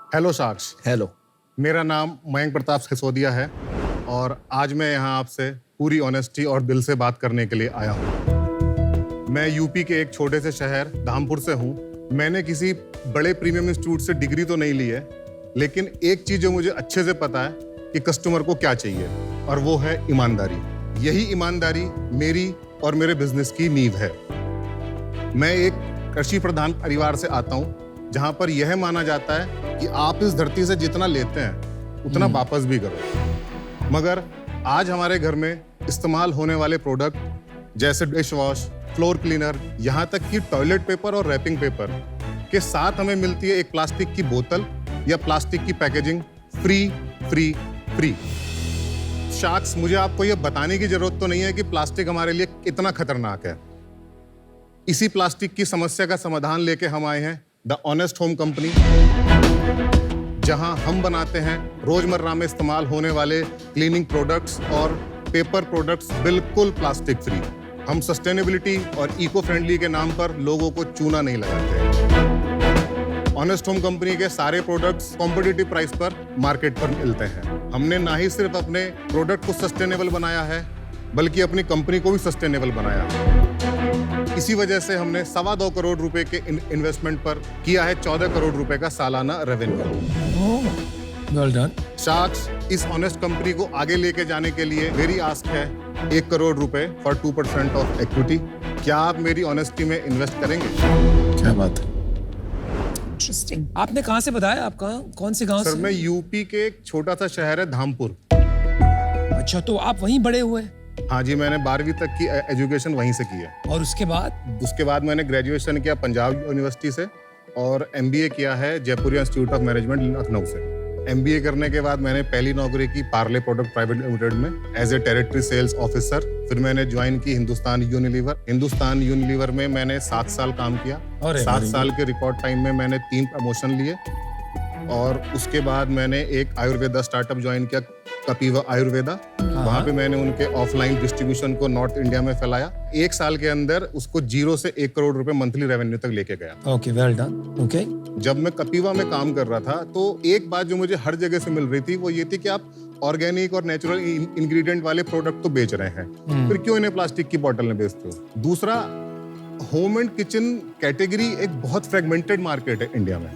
Hello साक्ष। Hello. मेरा नाम मयंक प्रताप सिसोदिया है और आज मैं यहाँ आपसे पूरी ऑनेस्टी और दिल से बात करने के लिए आया हूँ। मैं यूपी के एक छोटे से शहर धामपुर से हूँ। मैंने किसी बड़े प्रीमियम इंस्टीट्यूट से डिग्री तो नहीं ली है, लेकिन एक चीज़ जो मुझे अच्छे से पता है कि कस्टमर को क्या चाहिए, और वो है ईमानदारी। यही ईमानदारी मेरी और मेरे बिजनेस की नींव है। मैं एक कृषि प्रधान परिवार से आता हूँ, जहाँ पर यह माना जाता है कि आप इस धरती से जितना लेते हैं उतना वापस भी करो। मगर आज हमारे घर में इस्तेमाल होने वाले प्रोडक्ट जैसे डिश वॉश, फ्लोर क्लीनर, यहाँ तक कि टॉयलेट पेपर और रैपिंग पेपर के साथ हमें मिलती है एक प्लास्टिक की बोतल या प्लास्टिक की packaging free free free. Sacks, मुझे आपको यह बताने की जरूरत तो नहीं है कि प्लास्टिक हमारे लिए कितना खतरनाक है। इसी प्लास्टिक की समस्या का समाधान लेके हम आए हैं द ऑनेस्ट होम कंपनी, जहां हम बनाते हैं रोजमर्रा में इस्तेमाल होने वाले क्लीनिंग प्रोडक्ट्स और पेपर प्रोडक्ट्स बिल्कुल प्लास्टिक फ्री। हम सस्टेनेबिलिटी और इको फ्रेंडली के नाम पर लोगों को चूना नहीं लगाते। ऑनेस्ट होम कंपनी के सारे प्रोडक्ट्स कॉम्पिटिटिव प्राइस पर मार्केट पर मिलते हैं। हमने ना ही सिर्फ अपने प्रोडक्ट को सस्टेनेबल बनाया है, बल्कि अपनी कंपनी को भी सस्टेनेबल बनाया है। इसी वजह से हमने 2.25 करोड़ रुपए के इन्वेस्टमेंट पर किया है 14 करोड़ रुपए का सालाना रेवेन्यू। Well done. शाक्स, इस ऑनेस्ट कंपनी को आगे लेके जाने के लिए मेरी आस्क है 1 करोड़ रुपए फॉर 2% ऑफ इक्विटी। क्या आप मेरी ऑनेस्टी में इन्वेस्ट करेंगे? क्या बात है। इंटरेस्टिंग। आपने कहाँ से बताया? आप कौन से गांव से? सर, मैं यूपी के एक छोटा सा शहर है धामपुर। अच्छा, तो आप वहीं बड़े हुए? हाँ जी, मैंने 12वीं तक की एजुकेशन वहीं से की है। और उसके बाद मैंने ग्रेजुएशन किया पंजाब यूनिवर्सिटी से और MBA किया है Jaipuria institute of management Lucknow से। MBA करने के बाद मैंने पहली नौकरी की पार्ले प्रोडक्ट प्राइवेट लिमिटेड में as a territory sales officer. फिर मैंने ज्वाइन की हिंदुस्तान यूनिलीवर में मैंने 7 साल काम किया। 7 साल के रिकॉर्ड टाइम में मैंने 3 प्रमोशन लिए। और उसके बाद मैंने एक आयुर्वेदा स्टार्टअप ज्वाइन किया, कपिवा आयुर्वेदा। वहाँ पे मैंने उनके ऑफलाइन डिस्ट्रीब्यूशन को नॉर्थ इंडिया में फैलाया। 1 साल के अंदर उसको 0 से 1 करोड़ रुपए मंथली रेवेन्यू तक लेके गया। Okay, well done. ओके। जब मैं कपिवा में काम कर रहा था तो एक बात जो मुझे हर जगह से मिल रही थी वो ये थी कि आप ऑर्गेनिक और नेचुरल इंग्रेडिएंट वाले प्रोडक्ट तो बेच रहे हैं, फिर क्यों इन्हें प्लास्टिक की बोतल में बेचते हो? दूसरा, होम एंड किचन कैटेगरी एक बहुत फ्रेगमेंटेड मार्केट है इंडिया में।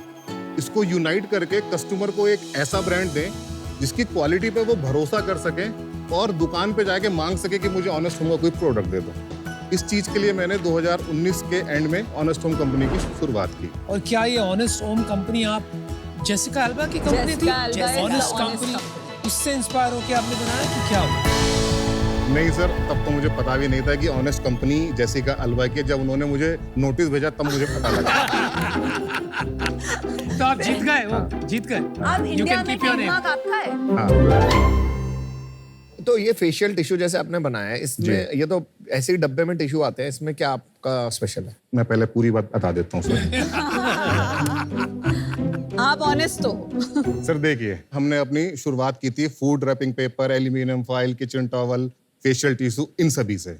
इसको यूनाइट करके कस्टमर को एक ऐसा ब्रांड दें जिसकी क्वालिटी पे वो भरोसा कर सके और दुकान पे जाके मांग सके कि मुझे ऑनेस्ट होम का कोई प्रोडक्ट दे दो। इस चीज के लिए मैंने 2019 के एंड में ऑनेस्ट होम कंपनी की शुरुआत की। और क्या ये ऑनेस्ट होम कंपनी आप जेसिका अल्बा की कंपनी थी? ऑनेस्ट कंपनी, उससे इंस्पायर होकर आपने बनाया कि क्या? नहीं सर, तब तो मुझे पता भी नहीं था कि ऑनेस्ट कंपनी जेसिका अल्बा की। जब उन्होंने मुझे नोटिस भेजा तब मुझे पता लगा। तो आप जीत गए, वो जीत गए। अब इंडिया में ट्रेडमार्क आपका है। हाँ। तो ये फेशियल टिश्यू जैसे आपने बनाया है, इसमें ये तो ऐसे ही डब्बे में टिश्यू आते हैं, इसमें क्या आपका स्पेशल है? मैं पहले पूरी बात बता देता हूँ सर। आप ऑनेस्ट हो। सर देखिए, हमने अपनी शुरुआत की थी food wrapping paper, aluminium foil, kitchen towel, facial tissue, इन सभी से।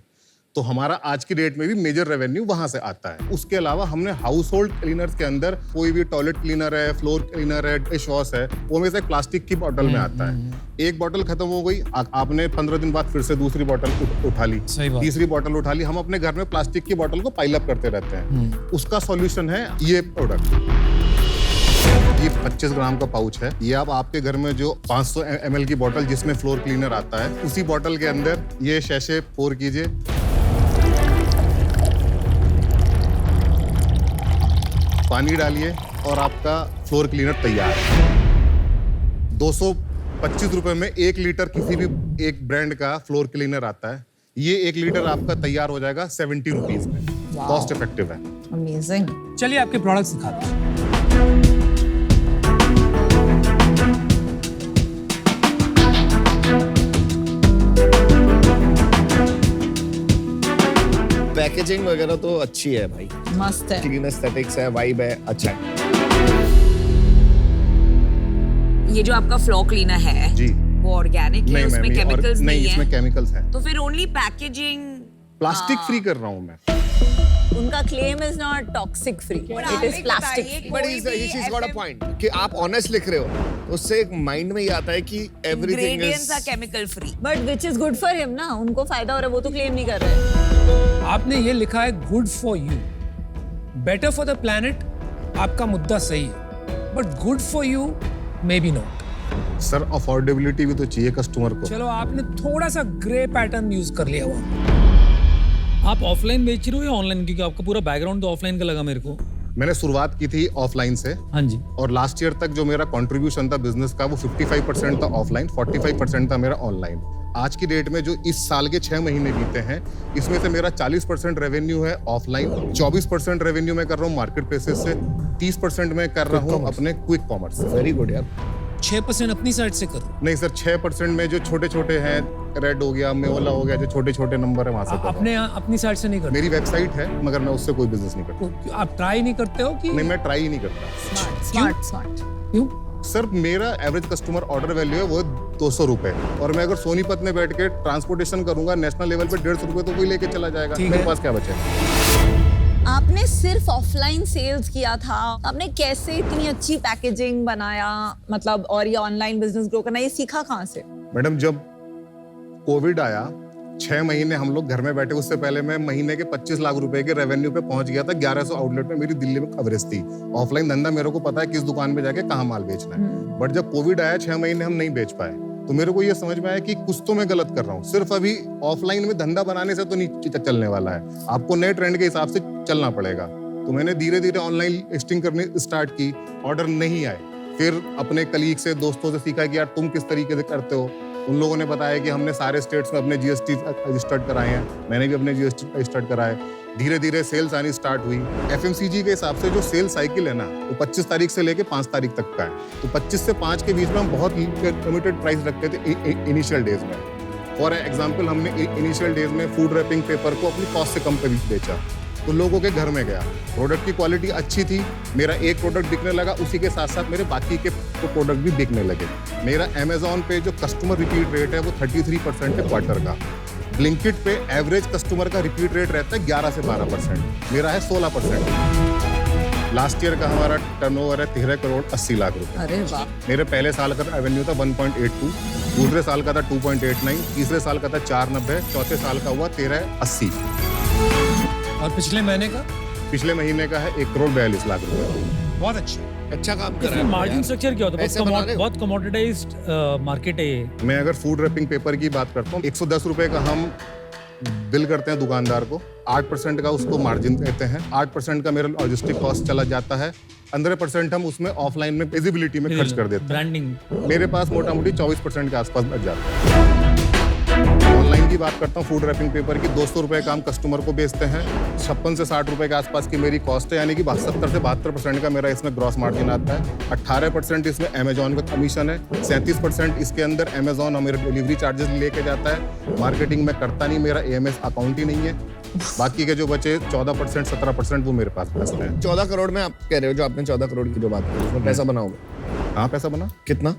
तो हमारा आज की डेट में भी मेजर रेवेन्यू वहां से आता है। उसके अलावा हमने हाउस होल्ड क्लीनर्स के अंदर कोई भी टॉयलेट क्लीनर है, फ्लोर क्लीनर है, डिश वॉश है, वो हमेशा एक प्लास्टिक की बोतल में आता है। एक बोतल खत्म हो गई, आपने 15 दिन बाद फिर से दूसरी बोतल उठा ली, तीसरी बोतल उठा ली। हम अपने घर में प्लास्टिक की बोतल को पाइल अप करते रहते हैं। उसका सॉल्यूशन है ये प्रोडक्ट। ये 25 ग्राम का पाउच है। ये आप आपके घर में जो 500 ml की बोतल जिसमें फ्लोर क्लीनर आता है, उसी बोतल के अंदर ये शैशे पोर कीजिए। पानी डालिए और आपका फ्लोर क्लीनर तैयार है। 225 रुपए में 1 लीटर किसी भी एक ब्रांड का फ्लोर क्लीनर आता है। ये 1 लीटर आपका तैयार हो जाएगा 70 रुपीज में। कॉस्ट इफेक्टिव है। अमेजिंग। चलिए आपके प्रोडक्ट्स दिखाते हैं। पैकेजिंग वगैरह तो अच्छी है भाई, मस्त है। क्लीन एस्थेटिक्स है, वाइब है, अच्छा है। ये जो आपका फ्लोर क्लीनर है जी, वो ऑर्गेनिक है, उसमें केमिकल्स नहीं है? इसमें केमिकल्स हैं। तो फिर ओनली पैकेजिंग प्लास्टिक फ्री कर रहा हूँ मैं। उनका claim is not toxic free, it is plastic. But she's got a point कि आप ऑनेस्ट लिख रहे हो, उससे एक माइंड में ये आता है कि everything Ingredients is are chemical free. But which is good for him ना, उनको फायदा हो रहा है, वो तो क्लेम नहीं कर रहे। आपने ये लिखा है good for you, better for the planet, आपका मुद्दा सही है, but good for you may be not. Sir affordability भी तो चाहिए कस्टमर को। चलो आपने थोड़ा सा ग्रे पैटर्न यूज कर लिया हुआ। आप ऑफलाइन बेच रहे हो या ऑनलाइन, क्योंकि आपका पूरा बैकग्राउंड तो ऑफलाइन का लगा मेरे को। मैंने शुरुआत की थी ऑफलाइन से, हाँ जी। और लास्ट ईयर तक जो मेरा कंट्रीब्यूशन था बिजनेस का वो 55% था ऑफलाइन, 45% था मेरा ऑनलाइन। आज की डेट में जो इस साल के 6 महीने बीते हैं, इसमें से मेरा 40% रेवेन्यू है ऑफलाइन, 24% रेवेन्यू मैं कर रहा हूँ मार्केट प्लेसेस से, 30% मैं कर रहा हूँ अपने क्विक कॉमर्स से। वेरी गुड यार। 6% अपनी साइड से करो। नहीं सर, 6% में जो छोटे छोटे हैं, रेड हो गया, मेवला हो गया, जो छोटे छोटे नंबर है वहां से कर रहा हूं। अपनी साइड से नहीं करते। मेरी वेबसाइट है मगर मैं उससे कोई बिजनेस नहीं करता। तो आप ट्राई नहीं करते हो कि नहीं, मैं ट्राई ही नहीं करता। स्मार्ट। क्यों? सर मेरा एवरेज कस्टमर ऑर्डर वैल्यू है वो 200 रुपए, और मैं अगर सोनीपत में बैठ के ट्रांसपोर्टेशन करूंगा नेशनल लेवल पे 150 रुपए तो कोई लेके चला जाएगा। ठीक मेरे है। पास क्या बचे? आपने सिर्फ ऑफलाइन सेल्स किया था, आपने कैसे इतनी अच्छी पैकेजिंग बनाया, मतलब, और ये ऑनलाइन बिजनेस ग्रो करना, ये सीखा कहाँ से? मैडम जब कोविड आया 6 महीने हम लोग घर में बैठे, उससे पहले मैं महीने के 25 लाख रुपए के रेवेन्यू पे पहुंच गया था। 1100 आउटलेट में मेरी दिल्ली में कवरेज थी। ऑफलाइन धंधा मेरे को पता है किस दुकान पे जाके कहाँ माल बेचना है। बट जब कोविड आया 6 महीने हम नहीं बेच पाए, तो मेरे को ये समझ में आया कि कुछ तो मैं गलत कर रहा हूँ। सिर्फ अभी ऑफलाइन में धंधा बनाने से तो नहीं चलने वाला है, आपको नए ट्रेंड के हिसाब से चलना पड़ेगा। तो मैंने धीरे धीरे ऑनलाइन लिस्टिंग करनी स्टार्ट की, ऑर्डर नहीं आए, फिर अपने कलीग से, दोस्तों से सीखा कि यार तुम किस तरीके से करते हो। उन लोगों ने बताया कि हमने सारे स्टेट्स में अपने जीएसटी रजिस्टर्ड कराए हैं, मैंने भी अपने जीएसटी रजिस्टर्ड कराए। धीरे धीरे सेल्स आनी स्टार्ट हुई। एफएमसीजी के हिसाब से जो सेल साइकिल है ना, वो 25 तारीख से लेके 5 तारीख तक का है। तो 25 से 5 के बीच में हम बहुत लिमिटेड प्राइस रखते थे इनिशियल डेज में। फॉर एग्जाम्पल हमने इनिशियल डेज में फूड रैपिंग पेपर को अपनी कॉस्ट से कम पे बेचा, तो लोगों के घर में गया, प्रोडक्ट की क्वालिटी अच्छी थी, मेरा एक प्रोडक्ट बिकने लगा, उसी के साथ साथ मेरे बाकी के प्रोडक्ट भी बिकने लगे। मेरा अमेजोन पे जो कस्टमर रिपीट रेट है वो 33% है क्वार्टर का। ब्लिंकिट पे एवरेज कस्टमर का रिपीट रेट रहता है 11 से 12%, मेरा है 16%। लास्ट ईयर का हमारा टर्नओवर है 13 करोड़ 80 लाख रुपए। अरे वाह। मेरे पहले साल का रेवेन्यू था 1.82, दूसरे साल का था 2.89, तीसरे साल का था 490, चौथे साल का हुआ 1380, और पिछले महीने का? पिछले महीने का है 1 करोड़ 42 लाख रुपए। बहुत अच्छा। अच्छा काम कर रहा इसमें है। मार्जिन स्ट्रक्चर क्या होता है? ऐसे बना रहे हो? बहुत कमोडिटाइज्ड मार्केट है ये। मैं अगर फूड रैपिंग पेपर की बात करता हूँ, 110 रुपए का हम बिल करते हैं दुकानदार को, 8% का उसको मार्जिन देते हैं, 8% का मेरा लॉजिस्टिक कॉस्ट चला जाता है, 15% हम उसमें ऑफलाइन में विजिबिलिटी में खर्च कर देते हैं। ब्रांडिंग। मेरे पास मोटा मोटी 24% के आसपास बच जाता है। ऑनलाइन की बात करता हूँ फूड रैपिंग पेपर की, 200 रुपए का हम कस्टमर को बेचते हैं, 56 से 60 रुपए के आसपास की मेरी कॉस्ट है, यानी कि 70 से 72% का मेरा इसमें ग्रॉस मार्जिन आता है। 18% इसमें अमेजोन का कमीशन है, 37% इसके अंदर अमेजोन और मेरे डिलीवरी चार्जेस लेके जाता है। मार्केटिंग में करता नहीं, मेरा AMS अकाउंट ही नहीं है। बाकी के जो बचे 14%, 17% वो मेरे पास बचते हैं। 14 करोड़ में आप कह रहे हो, जो आपने 14 करोड़ की जो बात की, उसमें पैसा बनाओगे? हाँ, पैसा बना कितना?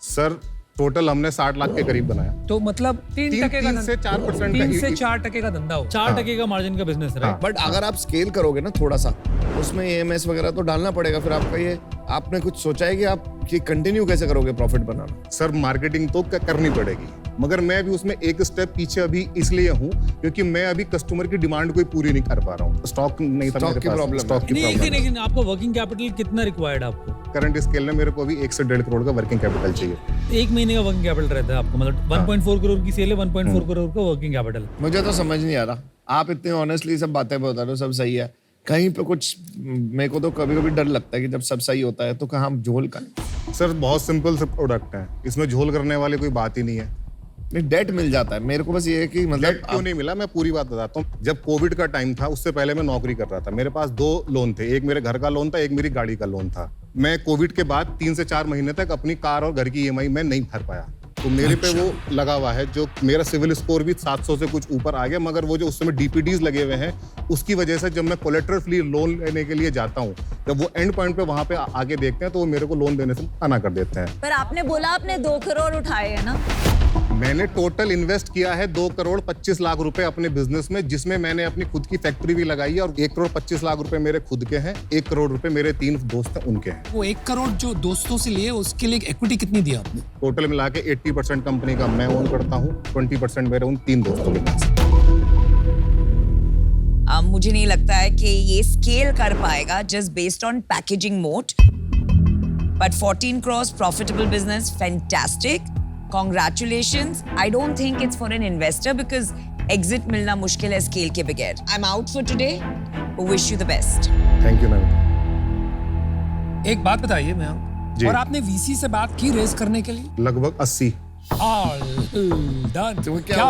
सर टोटल हमने 60 लाख के करीब बनाया। तो मतलब 3% से 4% 3 से 4% का धंधा हो। 4% का मार्जिन का बिजनेस है। बट अगर आप स्केल करोगे ना थोड़ा सा, उसमें AMS वगैरह तो डालना पड़ेगा। फिर आपका ये, आपने कुछ सोचा है कि आप ये कंटिन्यू कैसे करोगे प्रॉफिट बनाना? सर मार्केटिंग तो करनी पड़ेगी, मगर मैं अभी उसमें एक स्टेप पीछे अभी इसलिए हूँ क्योंकि मैं अभी कस्टमर की डिमांड कोई पूरी नहीं कर पा रहा हूँ। स्टॉक नहीं था स्टॉक मेरे की पास, प्रॉब्लम है। स्टॉक की नहीं, प्रॉब्लम है। लेकिन आपका वर्किंग कैपिटल कितना रिक्वायर्ड है आपको? करंट स्केल में मेरे को अभी 1 से 1.5 करोड़ का वर्किंग कैपिटल चाहिए। 1 महीने का वर्किंग कैपिटल रहता है आपको, मतलब 1.4 करोड़ की सेल है, 1.4 करोड़ का वर्किंग कैपिटल। मुझे तो समझ नहीं आ रहा, आप इतने ऑनेस्टली सब बातें बता रहे हो, सब सही है, कहीं पे कुछ, मेरे को तो कभी कभी डर लगता है कि जब सब सही होता है तो कहाँ झोल का। सर बहुत सिंपल से प्रोडक्ट है, इसमें झोल करने वाली कोई बात ही नहीं है। नहीं, डेट मिल जाता है मेरे को, बस ये है कि मतलब डेट क्यों नहीं मिला, मैं पूरी बात बताता हूँ। जब कोविड का टाइम था उससे पहले मैं नौकरी कर रहा था, मेरे पास 2 लोन थे, एक मेरे घर का लोन था, एक मेरी गाड़ी का लोन था। मैं कोविड के बाद 3 से 4 महीने तक अपनी कार और घर की EMI मैं नहीं भर पाया, तो मेरे पे वो लगा हुआ है। जो मेरा सिविल स्कोर भी 700 से कुछ ऊपर आ गया, मगर वो जो उस समय DPDs लगे हुए हैं उसकी वजह से जब मैं कोलेटरल फ्री लोन लेने के लिए जाता हूँ, जब वो एंड पॉइंट पे वहां पे आगे देखते हैं तो वो मेरे को लोन देने से मना कर देते हैं। पर आपने बोला आपने 2 करोड़ उठाए है ना? मैंने टोटल इन्वेस्ट किया है 2 करोड़ 25 लाख रुपए अपने बिजनेस में, जिसमें मैंने अपनी खुद की फैक्ट्री भी लगाई है और 1 करोड़ 25 लाख रुपए मेरे खुद के हैं, 1 करोड़ रुपए मेरे 3 दोस्त हैं उनके हैं। वो 1 करोड़ जो दोस्तों से लिए उसके लिए इक्विटी कितनी दिया आपने? टोटल मिला के 80% कंपनी का मैं ओन करता हूँ, 20% मेरे उन 3 दोस्तों के पास। मुझे नहीं लगता है कि ये स्केल कर पाएगा just based on packaging mode, but 14 crores profitable business, fantastic, congratulations. I don't think it's for an investor because exit मिलना मुश्किल है स्केल के बगैर. I'm out for today. Wish you the best. Thank you ma'am. एक बात बताइए मैं जी। और आपने वीसी से बात की रेस करने के लिए? लगभग 80। डन। तो क्या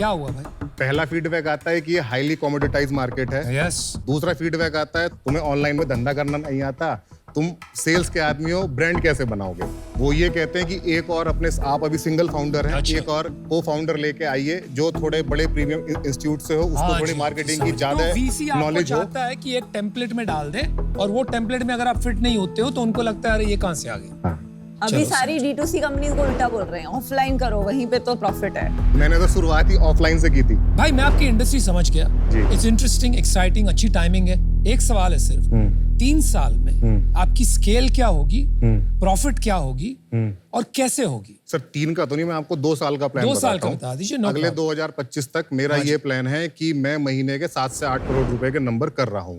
हुआ भाई? पहला फीडबैक आता है कि ये हाईली कॉमोडिटाइज मार्केट है। यस। दूसरा फीडबैक आता है तुम्हें ऑनलाइन में धंधा करना नहीं आता, तुम सेल्स के आदमी हो, ब्रांड कैसे बनाओगे। वो ये कहते हैं कि एक और अपने, आप अभी सिंगल फाउंडर हैं, अच्छा। एक और को फाउंडर लेके आइए जो थोड़े बड़े प्रीमियम इंस्टीट्यूट से हो, उसको थोड़ी मार्केटिंग की ज्यादा वीसी आपको नॉलेज हो। चाहता है कि एक टेम्पलेट में डाल दे और वो टेम्पलेट में अगर आप फिट नहीं होते हो तो उनको लगता है अरे ये कहां से आ गए। अभी सारी D2C कंपनीज को उल्टा बोल रहे हैं, ऑफलाइन करो, वहीं पे तो प्रॉफिट है। मैंने तो शुरुआत ही ऑफलाइन से की थी। भाई मैं आपकी इंडस्ट्री समझ गया, जी। इट्स इंटरेस्टिंग, एक्साइटिंग, अच्छी टाइमिंग है। एक सवाल है सिर्फ, 3 साल में आपकी स्केल क्या होगी, प्रॉफिट क्या होगी और कैसे होगी? सर 3 का तो नहीं, मैं आपको 2 साल का प्लान 2 साल का बताता हूँ। बता दीजिए। नो अगले प्रॉब्लम। 2025 तक मेरा ये प्लान है कि मैं महीने के 7 से 8 करोड़ रुपए के नंबर कर रहा हूँ।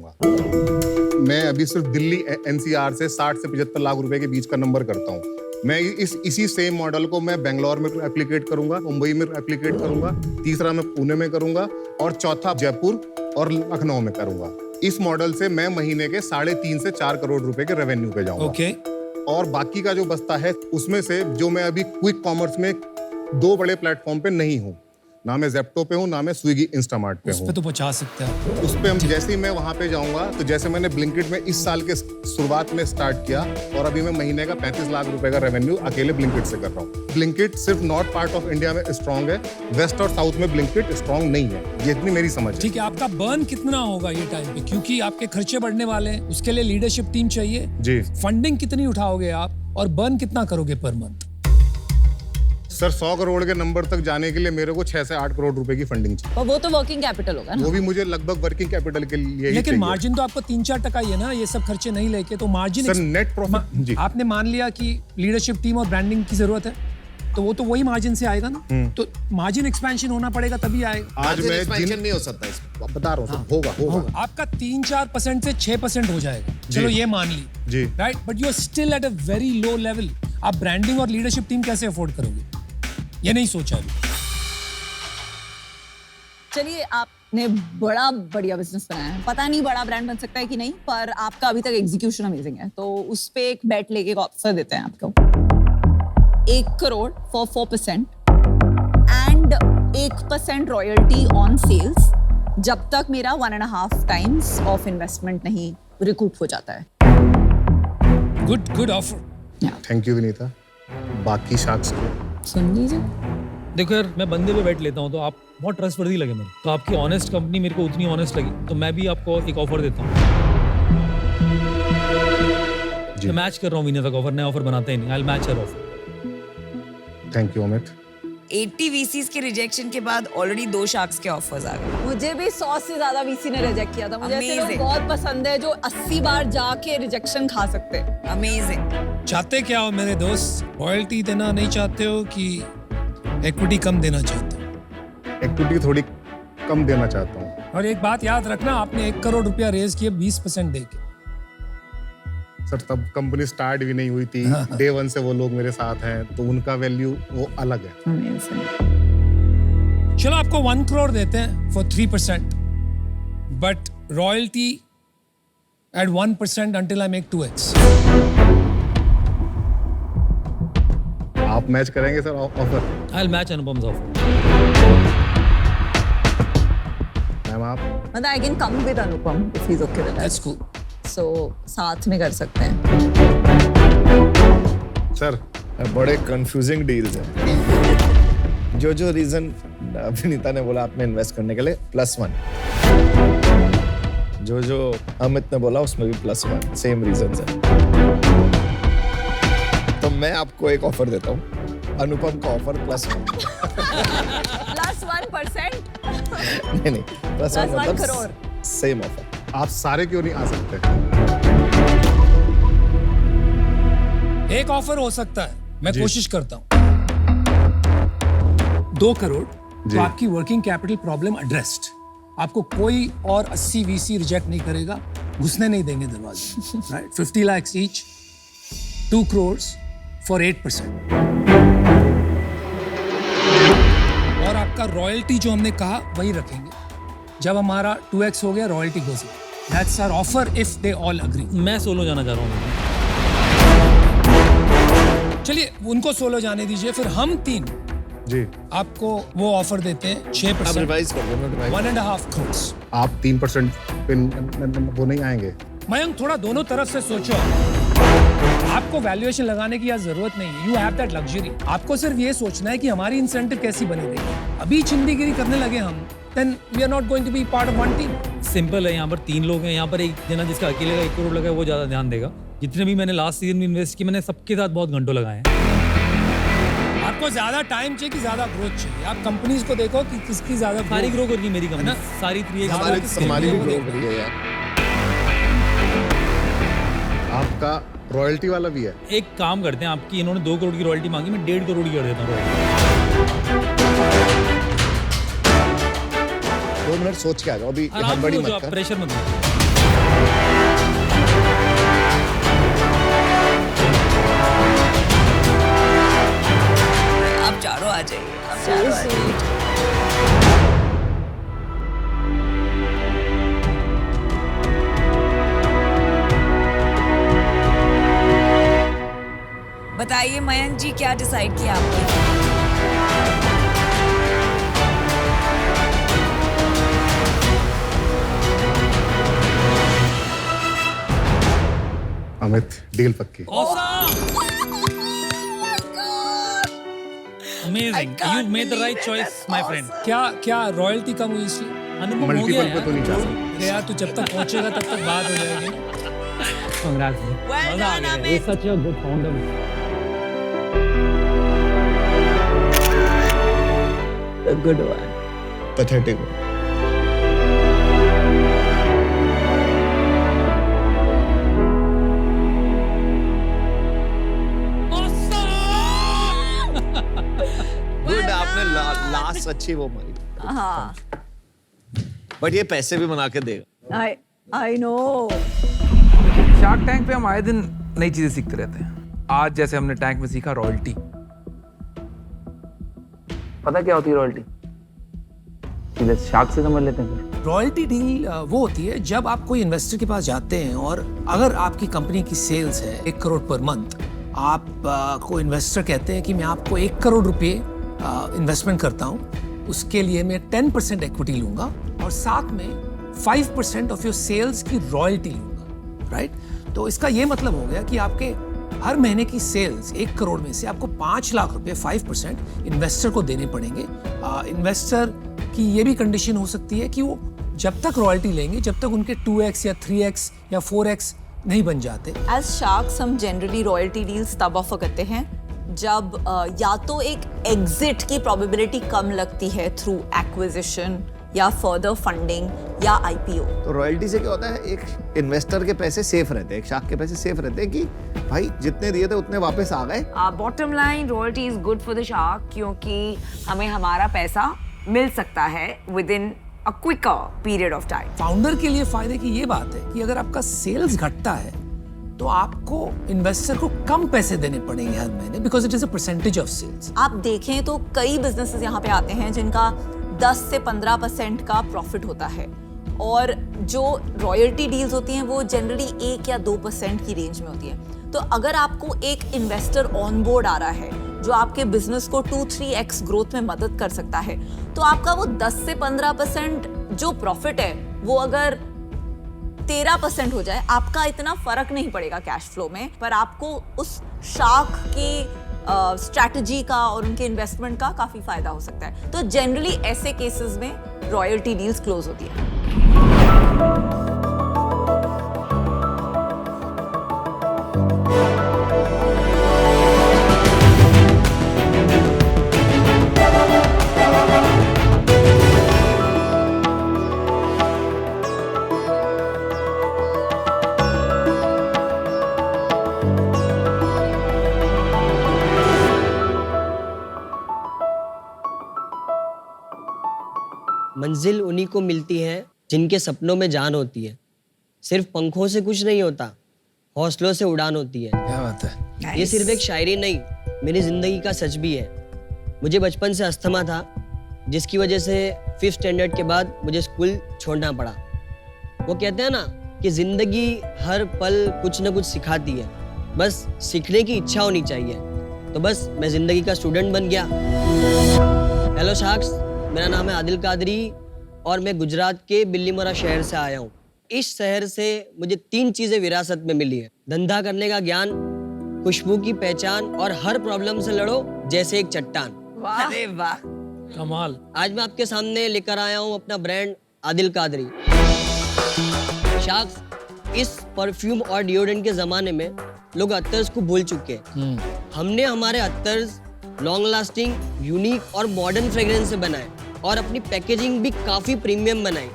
मैं अभी सिर्फ दिल्ली NCR से 60 से 75 लाख रुपए के बीच का नंबर करता हूँ। मैं इसी सेम मॉडल को मैं बेंगलोर में एप्लीकेट करूंगा, मुंबई में एप्लीकेट करूंगा, तीसरा मैं पुणे में करूंगा और चौथा जयपुर और लखनऊ में करूंगा। इस मॉडल से मैं महीने के 3.5 से 4 करोड़ रुपए के रेवेन्यू पे जाऊंगा। ओके। और बाकी का जो बचता है उसमें से जो मैं अभी क्विक कॉमर्स में 2 बड़े प्लेटफॉर्म पे नहीं हूँ, ना मैं जेप्टो पे हूँ, ना मैं स्विगी इंस्टामार्ट पे उस हूँ। पे तो पहुंचा सकते हैं। उस पे हम जैसे ही मैं वहां पे जाऊंगा, तो जैसे मैंने ब्लिंकिट में इस साल के शुरुआत में स्टार्ट किया और अभी मैं महीने का 35 लाख रुपए का रेवेन्यू अकेले ब्लिंकिट से कर रहा हूँ। ब्लिंकिट सिर्फ नॉर्थ पार्ट ऑफ इंडिया में स्ट्रांग है, वेस्ट और साउथ में ब्लिंकिट स्ट्रांग नहीं है। ये इतनी मेरी समझ है। ठीक है, आपका बर्न कितना होगा ये टाइम पे, क्योंकि आपके खर्चे बढ़ने वाले हैं, उसके लिए लीडरशिप टीम चाहिए जी फंडिंग कितनी उठाओगे आप और बर्न कितना करोगे पर मंथ? सर 100 करोड़ के नंबर तक जाने के लिए मेरे को 6 से 8 करोड़ रुपए की फंडिंग चाहिए। और वो तो वर्किंग कैपिटल होगा ना। वो भी मुझे लगभग वर्किंग कैपिटल के लिए ही लेकिन चाहिए। मार्जिन तो आपको 3-4% ही है ना, ये सब खर्चे नहीं लेके, तो मार्जिन सर नेट प्रॉफिट जी आपने मान लिया कि लीडरशिप टीम और ब्रांडिंग की जरूरत है, तो वो तो वही मार्जिन से आएगा ना। तो मार्जिन एक्सपेंशन होना पड़ेगा तभी आएगा। आज मैं एक्सपेंशन नहीं हो सकता इसमें। बता रहा हूँ सर, होगा आपका 3-4% से 6% हो जाएगा, चलो ये मान ली जी। Right, but you are still at a very low level. आप ब्रांडिंग और लीडरशिप टीम कैसे अफोर्ड करोगे, ये नहीं सोचा अभी। चलिए, आपने बड़ा बढ़िया बिजनेस बनाया है, पता नहीं बड़ा ब्रांड बन सकता है कि नहीं, पर आपका अभी तक एग्जीक्यूशन अमेजिंग है। तो उस पे एक बेट लेके ऑफर देते हैं आपको, 1 crore for 4% and 1% royalty on sales जब तक मेरा 1.5 टाइम्स ऑफ इन्वेस्टमेंट नहीं रिकूप हो जाता है। Good offer. Thank you Vinita. बाकी शार्क्स को सुन लीजिए। देखो यार, मैं बंदे पे बैठ लेता हूँ तो आप बहुत ट्रस्टवर्दी लगे मेरे, तो आपकी ऑनेस्ट कंपनी मेरे को उतनी ऑनेस्ट लगी, तो मैं भी आपको एक ऑफर देता हूँ। मैं मैच कर रहा हूँ विनीता का ऑफर, नया ऑफर बनाते ही नहीं। आई will match your offer. Thank you Amit. 80 VCs के रिजेक्शन के बाद ऑलरेडी 2 शार्क्स के ऑफर्स आ गए। मुझे भी 100 से ज्यादा वीसी ने रिजेक्ट किया था। मुझे ऐसे लोग Amazing. बहुत पसंद है जो 80 बार जाके रिजेक्शन खा सकते हैं। अमेजिंग। चाहते क्या हो मेरे दोस्त, रॉयल्टी देना नहीं चाहते हो कि इक्विटी कम देना चाहते हो? इक्विटी थोड़ी कम देना चाहता हूँ। और एक बात याद रखना, आपने 1 करोड़ रुपया रेज किया 20% दे के। सर तब कंपनी स्टार्ट भी नहीं हुई थी, डे 1 से वो लोग मेरे साथ हैं, तो उनका वैल्यू वो अलग है। चलो आपको 1 करोड़ देते हैं for 3%, but royalty at 1% until I make 2x. आप मैच करेंगे sir offer? I will match Anupam's offer. Ma'am आप मतलब I can come with Anupam if he is okay with that. That's cool. So साथ में कर सकते हैं। सर बड़े कंफ्यूजिंग डील्स हैं। जो रीजन विनीता ने बोला आपने इन्वेस्ट करने के लिए +1, जो अमित ने बोला उसमें भी +1, सेम रीजन है। तो मैं आपको एक ऑफर देता हूँ, अनुपम का ऑफर प्लस प्लस 1%। नहीं plus Plus 1 crore. Same offer. आप सारे क्यों नहीं आ सकते? एक ऑफर हो सकता है, मैं कोशिश करता हूँ। 2 करोड़ जी। तो आपकी वर्किंग कैपिटल प्रॉब्लम एड्रेस्ड। आपको कोई और 80 VC रिजेक्ट नहीं करेगा, घुसने नहीं देंगे दरवाजे। Right, 50 lakhs each, 2 crores for 8%। और आपका रॉयल्टी जो हमने कहा वही रखेंगे। जब हमारा 2x हो गया, royalty goes up। That's our offer if they all agree। मैं सोलो जाना चाह रहा हूँ। चलिए उनको सोलो जाने दीजिए, फिर हम 3 जी। आपको वो ऑफर देते हैं आप 6%, रिवाइज कर लो, 1.5 crores। आप 3% पे वो नहीं आएंगे। मयंक थोड़ा दोनों तरफ से सोचो। आपको वैल्यूएशन लगाने की यार जरूरत नहीं है, यू हैव दैट लग्जरी। आपको सिर्फ ये सोचना है कि हमारी इंसेंटिव कैसी बनी रहेगी। अभी चिंदीगिरी करने लगे हम, then we are not going to be part of one team. Simple है, यहाँ पर 3 लोग हैं, यहाँ पर एक जना जिसका अकेले का 1 करोड़ लगा है वो ज्यादा ध्यान देगा। जितने भी मैंने लास्ट सीजन में इन्वेस्ट किए, मैंने सबके साथ बहुत घंटों लगाए हैं। आपको ज्यादा टाइम चाहिए कि ज्यादा ग्रोथ चाहिए? आप कंपनीज को देखो कि किसकी ज्यादा सारी ग्रो कर गई मेरी कंपनी, सारी 3x हमारी भी ग्रो करी है यार। आपका रॉयल्टी वाला भी है। एक काम करते हैं, आपकी इन्होंने 2 करोड़ की रॉयल्टी मांगी, मैं 1.5 करोड़ की कर देता हूँ royalty। 2 मिनट सोच के आ जाओ, अभी आराम हड़बड़ी से हो मत जाओ, आप कर। प्रेशर मत लो। आप चारों आ जाइए, आप चारों आ जाइए। बताइए मयंक जी, क्या डिसाइड किया आपने? अमित, डील पक्की। Amazing, you made the right choice, my friend। क्या रॉयल्टी कम हुई इसलिए? अनुपम हो गया मल्टीपल पे तो नहीं जा सकते। अरे यार तू जब तक पहुंचेगा तब तक बात हो जाएगी। Congrats, bro। Well मजा आ done, गया। Amit। He's such a good founder। A good one। Pathetic. Good, आपने लास्ट अच्छी वो मारी। हाँ, बट ये पैसे भी बना के देगा। I know। शार्क टैंक पे हम आए दिन नई चीजें सीखते रहते हैं। आज जैसे हमने टैंक में सीखा रॉयल्टी। पता क्या होती है रॉयल्टी? सीधे शार्क से समझ लेते हैं। रॉयल्टी डील वो होती है जब आप कोई इन्वेस्टर के पास जाते हैं और अगर आपकी कंपनी की सेल्स है 1 करोड़ पर मंथ, आप को इन्वेस्टर कहते हैं कि मैं आपको 1 करोड़ रुपए इन्वेस्टमेंट करता हूँ, उसके लिए मैं 10% इक्विटी लूंगा और साथ में 5% ऑफ योर सेल्स की रॉयल्टी लूंगा। राइट, तो इसका ये मतलब हो गया कि आपके हर महीने की सेल्स 1 करोड़ में से आपको 5 लाख रुपए 5% इन्वेस्टर को देने पड़ेंगे। इन्वेस्टर की ये भी कंडीशन हो सकती है कि वो जब तक रॉयल्टी लेंगे जब तक उनके 2x या 3x या 4x नहीं बन जाते। एज शार्क्स हम जनरली रॉयल्टी डील्स तब ऑफर करते हैं जब या तो एक एग्जिट की प्रोबेबिलिटी कम लगती है थ्रू एक्विजिशन या फर्दर फंडिंग या आईपीओ। तो रॉयल्टी से क्या होता है, एक इन्वेस्टर के पैसे सेफ रहते हैं, एक शार्क के पैसे सेफ रहते हैं कि भाई जितने दिए थे उतने वापस आ गए। Bottom line, royalty is good for the shark क्योंकि हमें हमारा पैसा मिल सकता है within a quicker period of time. Founder के लिए फायदे की ये बात है कि अगर आपका सेल्स घटता है तो आपको इन्वेस्टर को कम पैसे देने पड़ेंगे हर महीने, because it is a percentage of sales. आप देखें तो कई बिजनेसेस यहाँ पे आते हैं जिनका 10 से 15% का प्रॉफिट होता है और जो रॉयल्टी डील्स होती हैं वो जनरली 1 या 2% की रेंज में होती है। तो अगर आपको एक इन्वेस्टर ऑन बोर्ड आ रहा है जो आपके बिजनेस को 2-3x ग्रोथ में मदद कर सकता है, तो आपका वो 10 से 15% जो प्रॉफिट है वो अगर 13% हो जाए, आपका इतना फर्क नहीं पड़ेगा कैश फ्लो में, पर आपको उस शार्क की स्ट्रैटेजी का और उनके इन्वेस्टमेंट का काफी फायदा हो सकता है। तो जनरली ऐसे केसेस में रॉयल्टी डील्स क्लोज होती है। मंजिल उन्हीं को मिलती है जिनके सपनों में जान होती है। सिर्फ पंखों से कुछ नहीं होता, हौसलों से उड़ान होती है। क्या बात है। ये सिर्फ एक शायरी नहीं, मेरी जिंदगी का सच भी है। मुझे बचपन से अस्थमा था, जिसकी वजह से 5th स्टैंडर्ड के बाद मुझे स्कूल छोड़ना पड़ा। वो कहते हैं ना कि जिंदगी हर पल कुछ न कुछ सिखाती है, बस सीखने की इच्छा होनी चाहिए। तो बस मैं जिंदगी का स्टूडेंट बन गया। हेलो शार्क्स, मेरा नाम है आदिल कादरी और मैं गुजरात के बिल्लीमोरा शहर से आया हूँ। इस शहर से मुझे 3 चीजें विरासत में मिली है: धंधा करने का ज्ञान, खुशबू की पहचान और हर प्रॉब्लम से लड़ो जैसे एक चट्टान। अरे वाह, कमाल। आज मैं आपके सामने लेकर आया हूँ अपना ब्रांड आदिल कादरी। शार्क्स, इस परफ्यूम और डिओड्रेंट के जमाने में लोग अत्तर्स को भूल चुके हैं। हमने हमारे अत्तर्स लॉन्ग लास्टिंग, यूनिक और मॉडर्न फ्रेग्रेंस से बनाए और अपनी पैकेजिंग भी काफी प्रीमियम बनाई।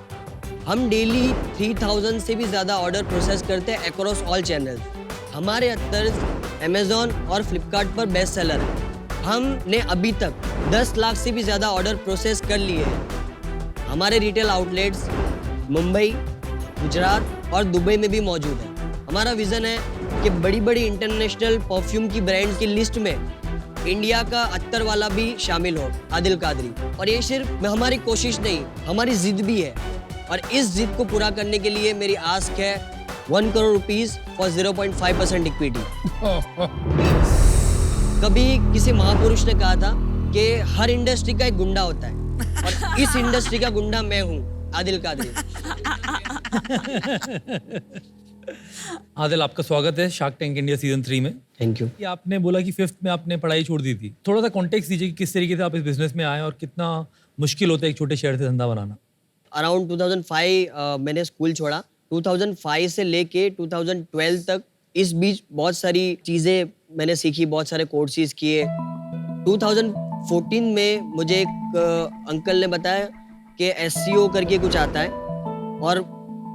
हम डेली 3000 से भी ज्यादा ऑर्डर प्रोसेस करते हैं अक्रॉस ऑल चैनल्स। हमारे अत्तर्स अमेजोन और फ्लिपकार्ट पर बेस्ट सेलर है। हमने अभी तक 10 लाख से भी ज्यादा ऑर्डर प्रोसेस कर लिए हैं। हमारे रिटेल आउटलेट्स मुंबई, गुजरात और दुबई में भी मौजूद है। हमारा विजन है कि बड़ी बड़ी इंटरनेशनल परफ्यूम की ब्रांड की लिस्ट में इंडिया का अत्तर वाला भी शामिल हो, आदिल कादरी। और ये सिर्फ हमारी कोशिश नहीं, हमारी जिद भी है। और इस जिद को पूरा करने के लिए मेरी आस्क है 1 करोड़ रुपीस फॉर 0.5% इक्विटी। कभी किसी महापुरुष ने कहा था कि हर इंडस्ट्री का एक गुंडा होता है और इस इंडस्ट्री का गुंडा मैं हूँ, आदिल कादरी। आदिल, आपका स्वागत है शार्क टैंक इंडिया सीजन 3 में। Thank you. कि आपने बोला कि 5th में आपने पढ़ाई छोड़ दी थी। थोड़ा सा कॉन्टेक्स्ट दीजिए कि किस तरीके से आप इस बिजनेस में आए और कितना मुश्किल होता है एक छोटे शहर से धंधा बनाना। अराउंड 2005 मैंने स्कूल छोड़ा। 2005 से लेके 2012 तक इस बीच बहुत सारी चीज़ें मैंने सीखी, बहुत सारे कोर्सेज किए। 2014 में मुझे एक अंकल ने बताया कि SEO करके कुछ आता है और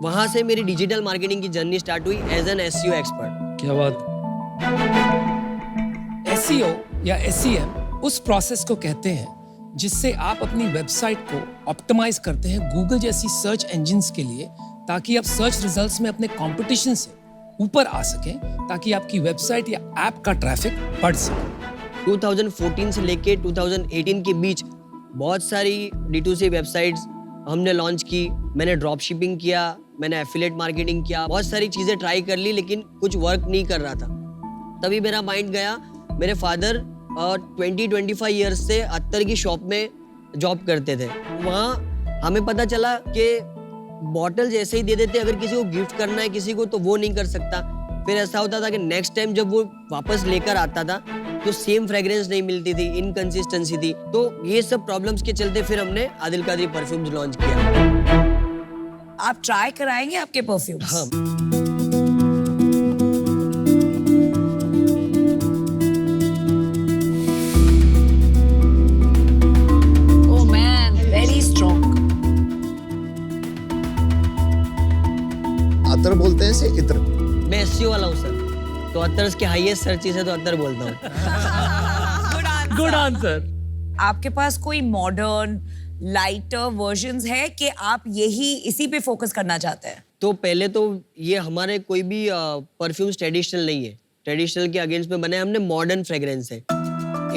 वहाँ से मेरी डिजिटल मार्केटिंग की जर्नी स्टार्ट हुई एज एन SEO एक्सपर्ट। क्या बात। SEO या SEM उस प्रोसेस को कहते हैं जिससे आप अपनी वेबसाइट को ऑप्टिमाइज करते हैं गूगल जैसी सर्च इंजिन्स के लिए, ताकि आप सर्च रिजल्ट्स में अपने कंपटीशन से ऊपर आ सकें, ताकि आपकी वेबसाइट या ऐप का ट्रैफिक बढ़ सके। 2014 से लेके 2018 के बीच बहुत सारी D2C वेबसाइट्स हमने लॉन्च की। मैंने ड्रॉप शिपिंग किया, मैंने एफिलिएट मार्केटिंग किया, बहुत सारी चीज़ें ट्राई कर ली, लेकिन कुछ वर्क नहीं कर रहा था। तभी मेरा माइंड गया, मेरे फादर 20-25 ईयर्स से अत्तर की शॉप में जॉब करते थे। वहाँ हमें पता चला कि बॉटल जैसे ही दे देते, अगर किसी को गिफ्ट करना है किसी को तो वो नहीं कर सकता। फिर ऐसा होता था कि नेक्स्ट टाइम जब वो वापस लेकर आता था तो सेम फ्रेग्रेंस नहीं मिलती थी, इनकंसिस्टेंसी थी। तो ये सब प्रॉब्लम्स के चलते फिर हमने आदिल कादरी परफ्यूम्स लॉन्च किया। आप ट्राई कराएंगे आपके परफ्यूम्स? हाँ। Oh man, very strong. अतर बोलते हैं से इत्र। मैं SEO वाला हूँ सर, तो अत्तर के हाईएस्ट सर्चेस है तो अत्तर बोलता हूँ। Good answer. आपके पास कोई मॉडर्न लाइटर वर्जन्स है कि आप यही इसी पे फोकस करना चाहते हैं? तो पहले तो ये हमारे कोई भी परफ्यूम्स ट्रेडिशनल नहीं है, ट्रेडिशनल के अगेंस्ट में बने, हमने मॉडर्न फ्रेग्रेंस है।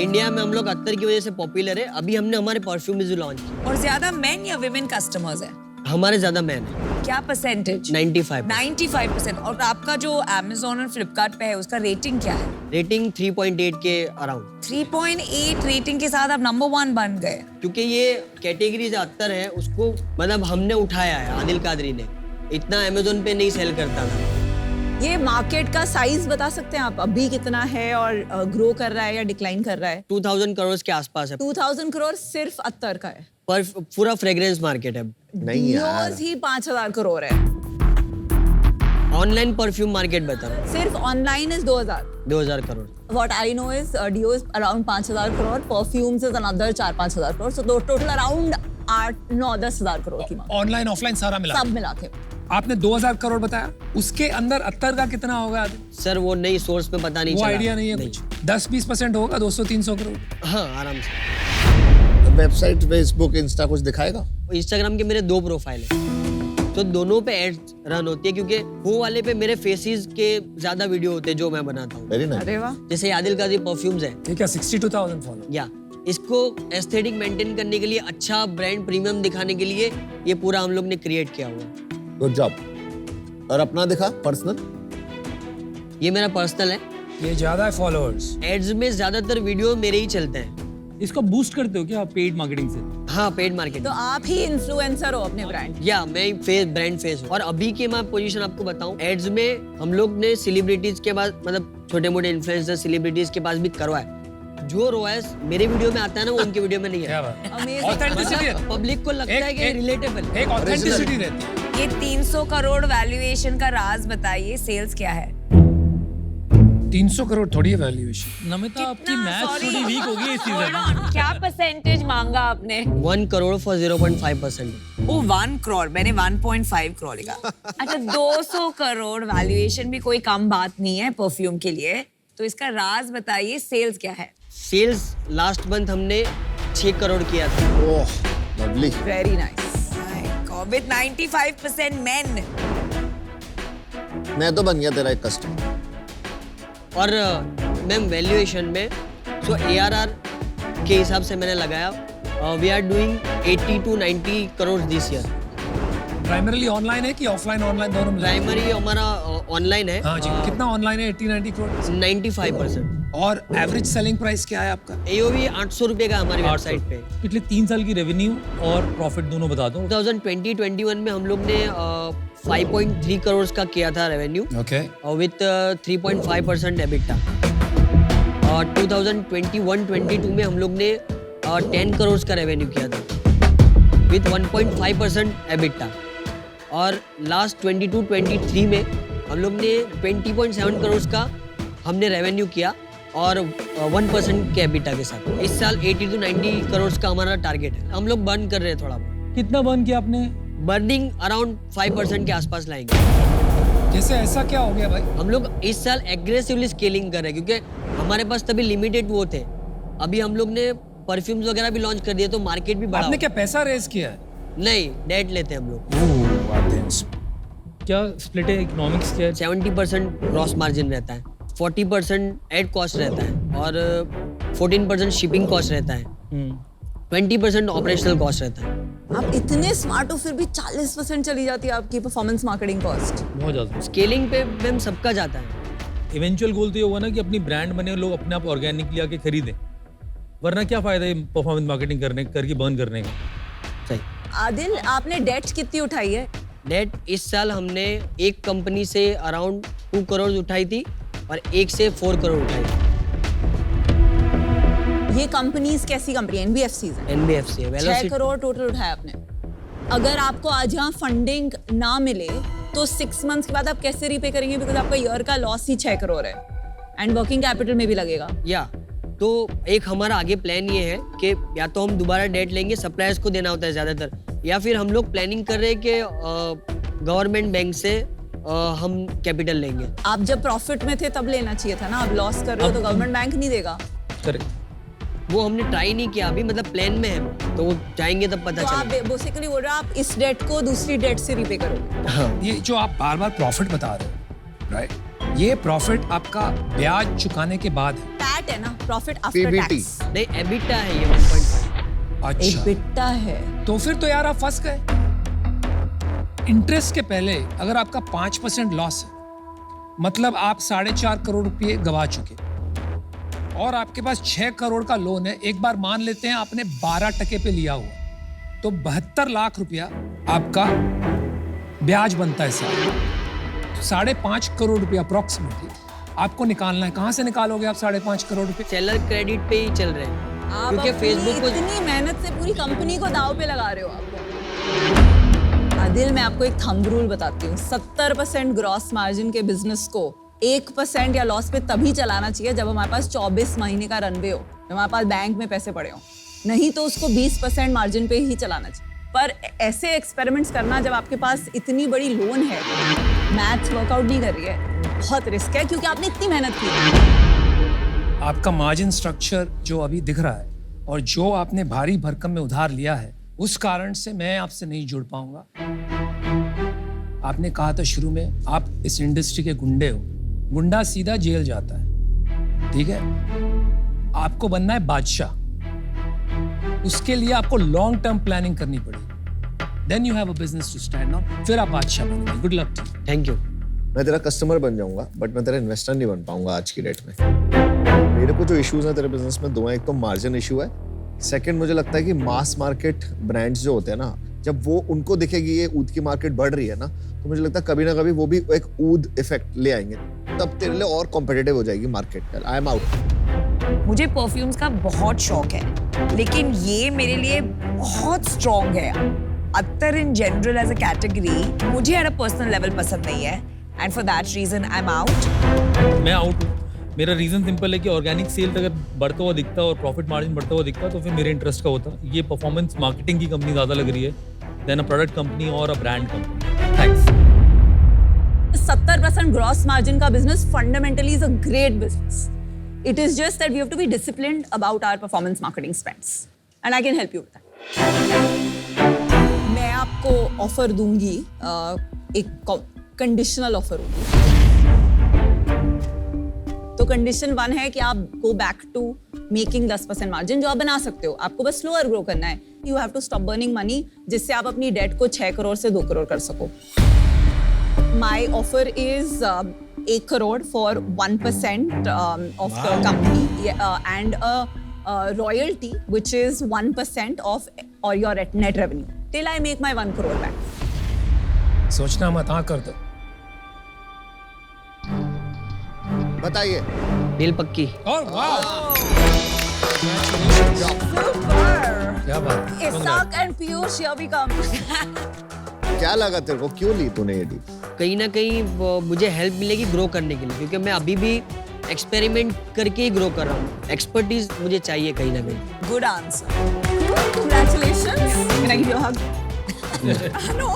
इंडिया में हम लोग अत्तर की वजह से पॉपुलर है। अभी हमने हमारे परफ्यूम्स भी लॉन्च किए। और ज्यादा मेन या विमेन कस्टमर्स हैं? हमारे ज्यादा मैन है। क्या परसेंटेज? 95%। 95%। और आपका जो Amazon और Flipkart पे है उसका रेटिंग क्या है? रेटिंग 3.8 के अराउंड। 3.8 रेटिंग के साथ आप नंबर 1 बन गए। क्योंकि ये कैटेगरी जो अत्तर है उसको मतलब हमने उठाया है, आदिल कादरी ने। इतना Amazon पे नहीं सेल करता था। ये मार्केट का साइज बता सकते हैं आप अभी कितना है और ग्रो कर रहा है या डिक्लाइन कर रहा है? 2000 करोड़ के आसपास है। 2000 करोड़ सिर्फ अत्तर का है? पर पूरा फ्रेग्रेंस मार्केट है। नहीं यार, डियोज ही 5000 करोड़ है। ऑनलाइन परफ्यूम मार्केट बता रहा हूँ। सिर्फ online is 2000 crore. What I know is Dio is around 5000 crore, perfumes is another 4-5 हजार crore, so total around 8-9-10 हजार करोड़ की मांग, ऑनलाइन ऑफलाइन सारा मिला सब मिला के। आपने 2000 करोड़ बताया, उसके अंदर अत्तर का कितना होगा? सर वो नई सोर्स पे पता नहीं वो चला। आइडिया नहीं है कुछ। 10-20% होगा, 200-300 करोड़। हाँ आराम से। वेबसाइट, फेसबुक, इंस्टा कुछ दिखाएगा? इंस्टाग्राम के मेरे 2 प्रोफाइल है, तो दोनों पे एड्स रन होती है, क्योंकि वो वाले पे मेरे फेसेस के ज्यादा वीडियो होते हैं जो मैं बनाता हूँ। Very nice. अरे वाह, जैसे आदिल काजी परफ्यूम्स है, ठीक है, 62,000 फॉलो। या इसको एस्थेटिक मेंटेन करने के लिए, अच्छा ब्रांड प्रीमियम दिखाने के लिए ये पूरा हम लोग ने क्रिएट किया हुआ है। Good job. और अपना दिखा पर्सनल? ये मेरा पर्सनल है। ये ज्यादा है फॉलोअर्स। एड्स में ज्यादातर वीडियो मेरे ही चलते हैं। इसको बूस्ट करते हो क्या आप पेड मार्केटिंग से? हाँ, पेड मार्केटिंग। तो आप ही इन्फ्लुएंसर हो अपने ब्रांड? या मैं ब्रांड फेस हूँ। और अभी की मैं पोजीशन आपको बताऊं, एड्स में हम लोग ने सेलिब्रिटीज के पास, मतलब छोटे मोटे इन्फ्लुएंसर सेलिब्रिटीज के पास भी करवाया। जो रोएस मेरे वीडियो में आता है ना, वो उनके वीडियो में नहीं क्या है। बात, Amazing. ऑथेंटिसिटी है, पब्लिक को लगता है कि रिलेटेबल। एक ऑथेंटिसिटी रहती है। ये 300 करोड़ वैल्यूएशन का राज बताइए, सेल्स क्या है? 300 करोड़ थोड़ी है वैल्यूएशन। नमिता, आपकी कितना? Math Sorry. थोड़ी वीक हो गई इस Hold सीजन। on, क्या परसेंटेज मांगा आपने? 1 करोड़ फॉर 0.5%। वो 1 करोड़, मैंने 1.5 करोड़ लिखा। अच्छा, 200 करोड़ वैल्यूएशन भी कोई कम बात नहीं है परफ्यूम के लिए। तो इसका राज बताइए, सेल्स क्या है? सेल्स लास्ट मंथ हमने 6 करोड़ किया था। ओह lovely. Very nice. With 95% men. मैं तो बन गया तेरा एक कस्टमर। और मैम वैल्यूएशन में सो ARR के हिसाब से मैंने लगाया, we are doing 80 to 90 crore this year. Primarily online है कि ऑफलाइन ऑनलाइन दोनों मिला? प्राइमरी हमारा ऑनलाइन है। हाँ जी, कितना ऑनलाइन है? 80-90 करोड़। 95%। और एवरेज सेलिंग प्राइस क्या है आपका? AOV 800 रुपए का हमारी वेबसाइट पे। पिछले 3 साल की रेवेन्यू और प्रॉफिट दोनों बता दो। 2020-21 में हम लोग ने 5.3 करोड़ का किया था रेवेन्यू, ओके। With 3.5% EBITDA. और 2021-22 में हम लोग ने 10 करोड़ का रेवेन्यू किया था विथ 1.5% एबिटा। और लास्ट 22-23 में हम लोग ने 20.7 करोड़ का हमने रेवेन्यू किया और 1% के एबिटा के साथ। इस साल 80 to 90 करोड़ का हमारा टारगेट है। हम लोग बर्न कर रहे हैं थोड़ा बहुत। कितना बर्न किया आपने? बर्निंग अराउंड 5% के आसपास लाएंगे। जैसे ऐसा क्या हो गया भाई? हम लोग इस साल एग्रेसिवली स्केलिंग कर रहे हैं, क्योंकि हमारे पास तभी लिमिटेड वो थे। अभी हम लोग ने परफ्यूम्स वगैरह भी लॉन्च कर दिए, तो मार्केट भी बढ़ा। आपने क्या पैसा रेज किया है? नहीं, डेट लेते हैं हम लोग। क्या स्प्लिट है, इकोनॉमिक्स क्या है? 70% ग्रॉस मार्जिन रहता है, 40% एड कॉस्ट रहता है और 14% शिपिंग कॉस्ट रहता है, 20% ऑपरेशनल कॉस्ट रहता है। आप इतने स्मार्ट हो फिर भी 40% चली जाती है आपकी परफॉर्मेंस मार्केटिंग कॉस्ट। बहुत ज्यादा। स्केलिंग पे मैम सबका जाता है। इवेंचुअल गोल तो ये होगा ना कि अपनी ब्रांड बने, लोग अपने आप ऑर्गेनिकली आके खरीदें, वरना क्या फायदा है परफॉर्मेंस मार्केटिंग करके बर्न करने का। सही। आदिल, आपने डेट कितनी उठाई है? डेट इस साल हमने एक कंपनी से अराउंड 2 करोड़ उठाई थी और एक से 4 करोड़ उठाई थी। ये कंपनीज कैसी कंपनी है? NBFCs हैं। NBFC है। 6 करोड़ टोटल उठाया आपने। अगर आपको आज यहाँ फंडिंग ना मिले तो 6 मंथ्स के बाद आप कैसे रीपे करेंगे? बिकॉज आपका ईयर का लॉस ही 6 करोड़ है एंड वर्किंग कैपिटल में भी लगेगा। या तो एक हमारा आगे प्लान ये है कि या तो हम दोबारा डेट लेंगे, सप्लायर्स को देना होता है ज्यादातर, या फिर हम लोग प्लानिंग कर रहे हैं कि गवर्नमेंट बैंक से हम कैपिटल लेंगे। आप जब प्रॉफिट में थे तब लेना चाहिए था ना, आप लॉस कर रहे हो तो गवर्नमेंट बैंक नहीं देगा। करेक्ट। वो हमने ट्राई नहीं किया अभी, मतलब प्लान में है, तो वो जाएंगे तब पता तो आप चलेगा। बेसिकली बोल रहे हो आप इस डेट को दूसरी डेट से रीपे करोगे। हाँ। ये जो आप बार बार प्रॉफिट बता रहे हो, राइट, ये प्रॉफिट आपका ब्याज चुकाने के बाद है? पैट है ना, प्रॉफिट आफ्टर PBT। टैक्स। नहीं, एबिटा है ये 1.5। अच्छा, EBITDA है। तो फिर तो यार आप फंस गए। इंटरेस्ट के पहले अगर आपका 5% लॉस है, मतलब आप 4.5 करोड़ रुपए गवा चुके, और आपके पास 6 करोड़ का लोन है। एक बार मान लेते हैं आपने 12% पे लिया हुआ, तो 72 लाख रुपया आपका ब्याज बनता है साल। 5.5 करोड़ रुपया अप्रोक्सीमेटली आपको निकालना है। कहाँ से निकालोगे आप 5.5 करोड़ रुपए? सेलर क्रेडिट पे ही चल रहे हैं, आप क्योंकि अपनी फेसबुक को इतनी मेहनत से पूरी कंपनी को दाव पे लगा रहे हो आप। आदिल, मैं आपको एक थंब रूल बताती हूँ। 70% ग्रॉस मार्जिन के बिजनेस को 1% या लॉस पे तभी चलाना चाहिए जब हमारे पास 24 महीने का रनवे हो, जब हमारे पास बैंक में पैसे पड़े हो। नहीं तो उसको 20% मार्जिन पे ही चलाना चाहिए। पर ऐसे एक्सपेरिमेंट्स करना जब आपके पास इतनी बड़ी लोन है, मैथ्स वर्कआउट नहीं कर रही है, बहुत रिस्क है, क्योंकि आपने इतनी मेहनत की है। आपका मार्जिन स्ट्रक्चर जो अभी दिख रहा है, और जो आपने भारी भरकम में उधार लिया है उस कारण से मैं आपसे नहीं जुड़ पाऊंगा। आपने कहा था शुरू में आप इस इंडस्ट्री के गुंडे हो, गुंडा सीधा जेल जाता है, ठीक है? आपको बनना है बादशाह, उसके लिए आपको लॉन्ग टर्म प्लानिंग करनी पड़ेगी। Then you have a business to stand on, फिर आप बादशाह बनेंगे। Good luck to you. Thank you. मैं तेरा कस्टमर बन जाऊंगा बट मैं तेरा इन्वेस्टर नहीं बन पाऊंगा आज की डेट में। मेरे को जो इश्यूज हैं तेरे बिजनेस में दो हैं, एक तो मार्जिन इशू है, सेकंड मुझे लगता है कि मास मार्केट ब्रांड्स जो होते हैं ना, जब वो उनको दिखेगी ये ऊद की मार्केट बढ़ रही है ना, तो मुझे लगता है कभी ना कभी वो भी एक ऊद इफेक्ट ले आएंगे, तब तेरे लिए और कॉम्पिटिटिव हो जाएगी मार्केट। I am out. मुझे परफ्यूम्स का बहुत शौक है, लेकिन ये मेरे लिए बहुत स्ट्रॉन्ग है। अत्तर in general as a category मुझे एट अ पर्सनल लेवल पसंद नहीं है, and for that reason I am out. मैं आउट हूँ। मेरा रीजन सिंपल है कि ऑर्गेनिक सेल अगर बढ़ता हुआ दिखता और प्रॉफिट मार्जिन बढ़ता हुआ दिखता तो फिर मेरे इंटरेस्ट का होता। ये परफॉर्मेंस मार्केटिंग की कंपनी ज़्यादा लग रही है देन अ प्रोडक्ट कंपनी और a brand company. Thanks. 70% gross margin का business fundamentally is a great business. It is just that we have to be disciplined about our performance marketing spends, and I can help you with that. मैं आपको offer दूंगी, एक conditional offer होगी. तो condition 1 है कि आप go back to making 10% margin, जो आप बना सकते हो. आपको बस स्लोअर ग्रो करना है. You have to stop burning money, जिससे आप अपनी डेट को 6 करोड़ से 2 करोड़ कर सको. माई offer is 1 crore for 1% of the company, and a royalty which is 1% of or your net revenue till I make my 1 crore back. सोचना मत, हाँ कर दो. बताइए। डील पक्की। क्या बात है. Isak and Piyush, here we come. क्या लगा तेरे को, क्यों ली तूने ये डील? कहीं ना कहीं मुझे हेल्प मिलेगी ग्रो करने के लिए, क्योंकि मैं अभी भी एक्सपेरिमेंट करके ही ग्रो कर रहा हूँ. एक्सपर्टीज मुझे चाहिए कहीं ना कहीं. Good answer. Congratulations. Can I give you a hug? No.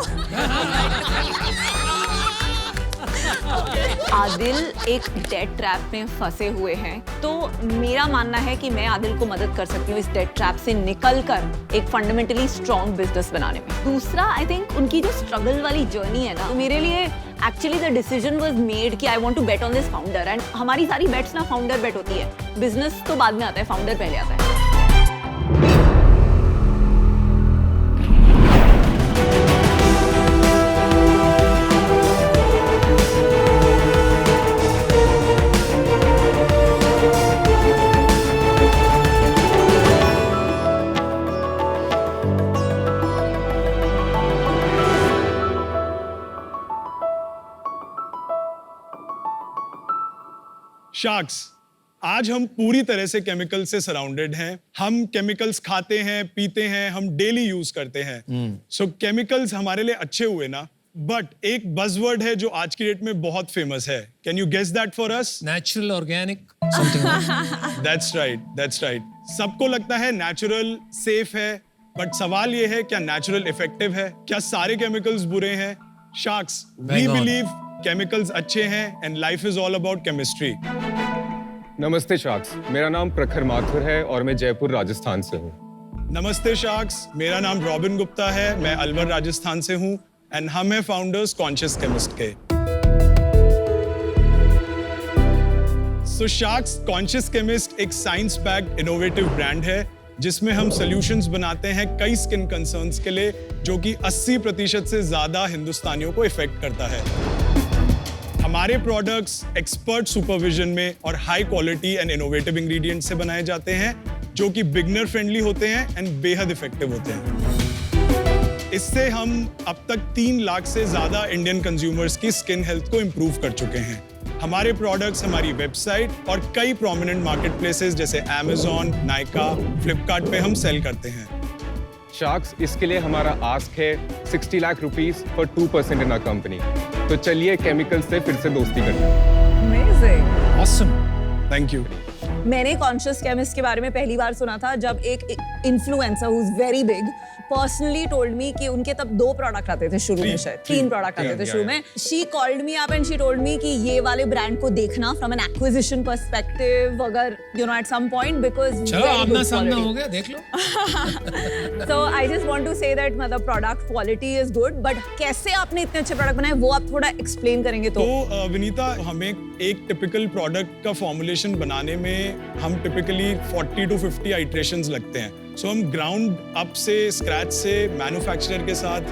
Adil एक डेट ट्रैप में फंसे हुए हैं, तो मेरा मानना है कि मैं आदिल को मदद कर सकती हूँ इस डेट ट्रैप से निकलकर एक फंडामेंटली स्ट्रॉन्ग बिजनेस बनाने में. दूसरा, आई थिंक उनकी जो स्ट्रगल वाली जर्नी है ना, तो मेरे लिए actually the decision was made कि I want to bet on this founder. And हमारी सारी बेट्स ना फाउंडर बेट होती है. बिजनेस तो बाद में आता है, फाउंडर पहले आता है. शार्क्स, आज हम पूरी तरह से केमिकल से सराउंडेड हैं. हम केमिकल्स खाते हैं, पीते हैं, हम डेली यूज करते हैं. सो केमिकल्स हमारे लिए अच्छे हुए ना, बट एक बज़वर्ड है जो आज की डेट में बहुत फेमस है. Can you guess that for us? Natural, organic, something. That's right. सबको लगता है नेचुरल सेफ है, बट सवाल ये है क्या नेचुरल इफेक्टिव है? क्या सारे केमिकल्स बुरे हैं? शार्क्स, वी बिलीव केमिकल्स अच्छे हैं and life is all about chemistry. नमस्ते शार्क्स, मेरा नाम प्रखर माथुर है और मैं जयपुर राजस्थान से हूँ. नमस्ते शार्क्स, मेरा नाम रॉबिन गुप्ता है, मैं अलवर राजस्थान से हूँ एंड हम हैं फाउंडर्स कॉन्शियस केमिस्ट के. सो शार्क्स कॉन्शियस केमिस्ट एक साइंस पैक्ड इनोवेटिव ब्रांड है जिसमें हम सॉल्यूशंस बनाते हैं कई स्किन कंसर्न्स के लिए, जो कि 80% से ज्यादा हिंदुस्तानियों को इफेक्ट करता है. हमारे प्रोडक्ट्स एक्सपर्ट सुपरविजन में और high quality and innovative ingredient से बनाए जाते हैं, जो कि बिगनर फ्रेंडली होते हैं एंड बेहद इफेक्टिव होते हैं. इससे हम अब तक 3 लाख से ज्यादा इंडियन कंज्यूमर्स की स्किन हेल्थ को इंप्रूव कर चुके हैं. हमारे प्रोडक्ट्स हमारी वेबसाइट और कई प्रोमिनेंट मार्केट प्लेसेस जैसे Amazon, नाइका, फ्लिपकार्ट पे हम सेल करते हैं. शार्क्स, इसके लिए हमारा आस्क है 60 lakh rupees for 2% in our company. तो चलिए केमिकल से फिर से दोस्ती करते हैं. Amazing. Awesome. Thank you. मैंने कॉन्शियस केमिस्ट के बारे में पहली बार सुना था जब एक influencer who is very big personally told me कि उनके तब 2 प्रोडक्ट आते थे शुरू में, शायद 3 प्रोडक्ट आते थे शुरू में. She called me up and she told me कि ये वाले ब्रांड को देखना फ्रॉम एन एक्विजिशन पर्सपेक्टिव, अगर you know at some point, because चलो आमना सामना हो गया, देख लो. So I just want to say that मतलब product quality is good, but कैसे आपने इतने अच्छे प्रोडक्ट बनाए वो आप थोड़ा एक्सप्लेन करेंगे तो. विनीता, हमें एक टिपिकल प्रोडक्ट का फॉर्मुलेशन बनाने में हम टिपिकली 40 to 50 आइट्रेशंस लगते हैं. सो हम ग्राउंड अप से, स्क्रैच से मैन्युफैक्चरर के साथ,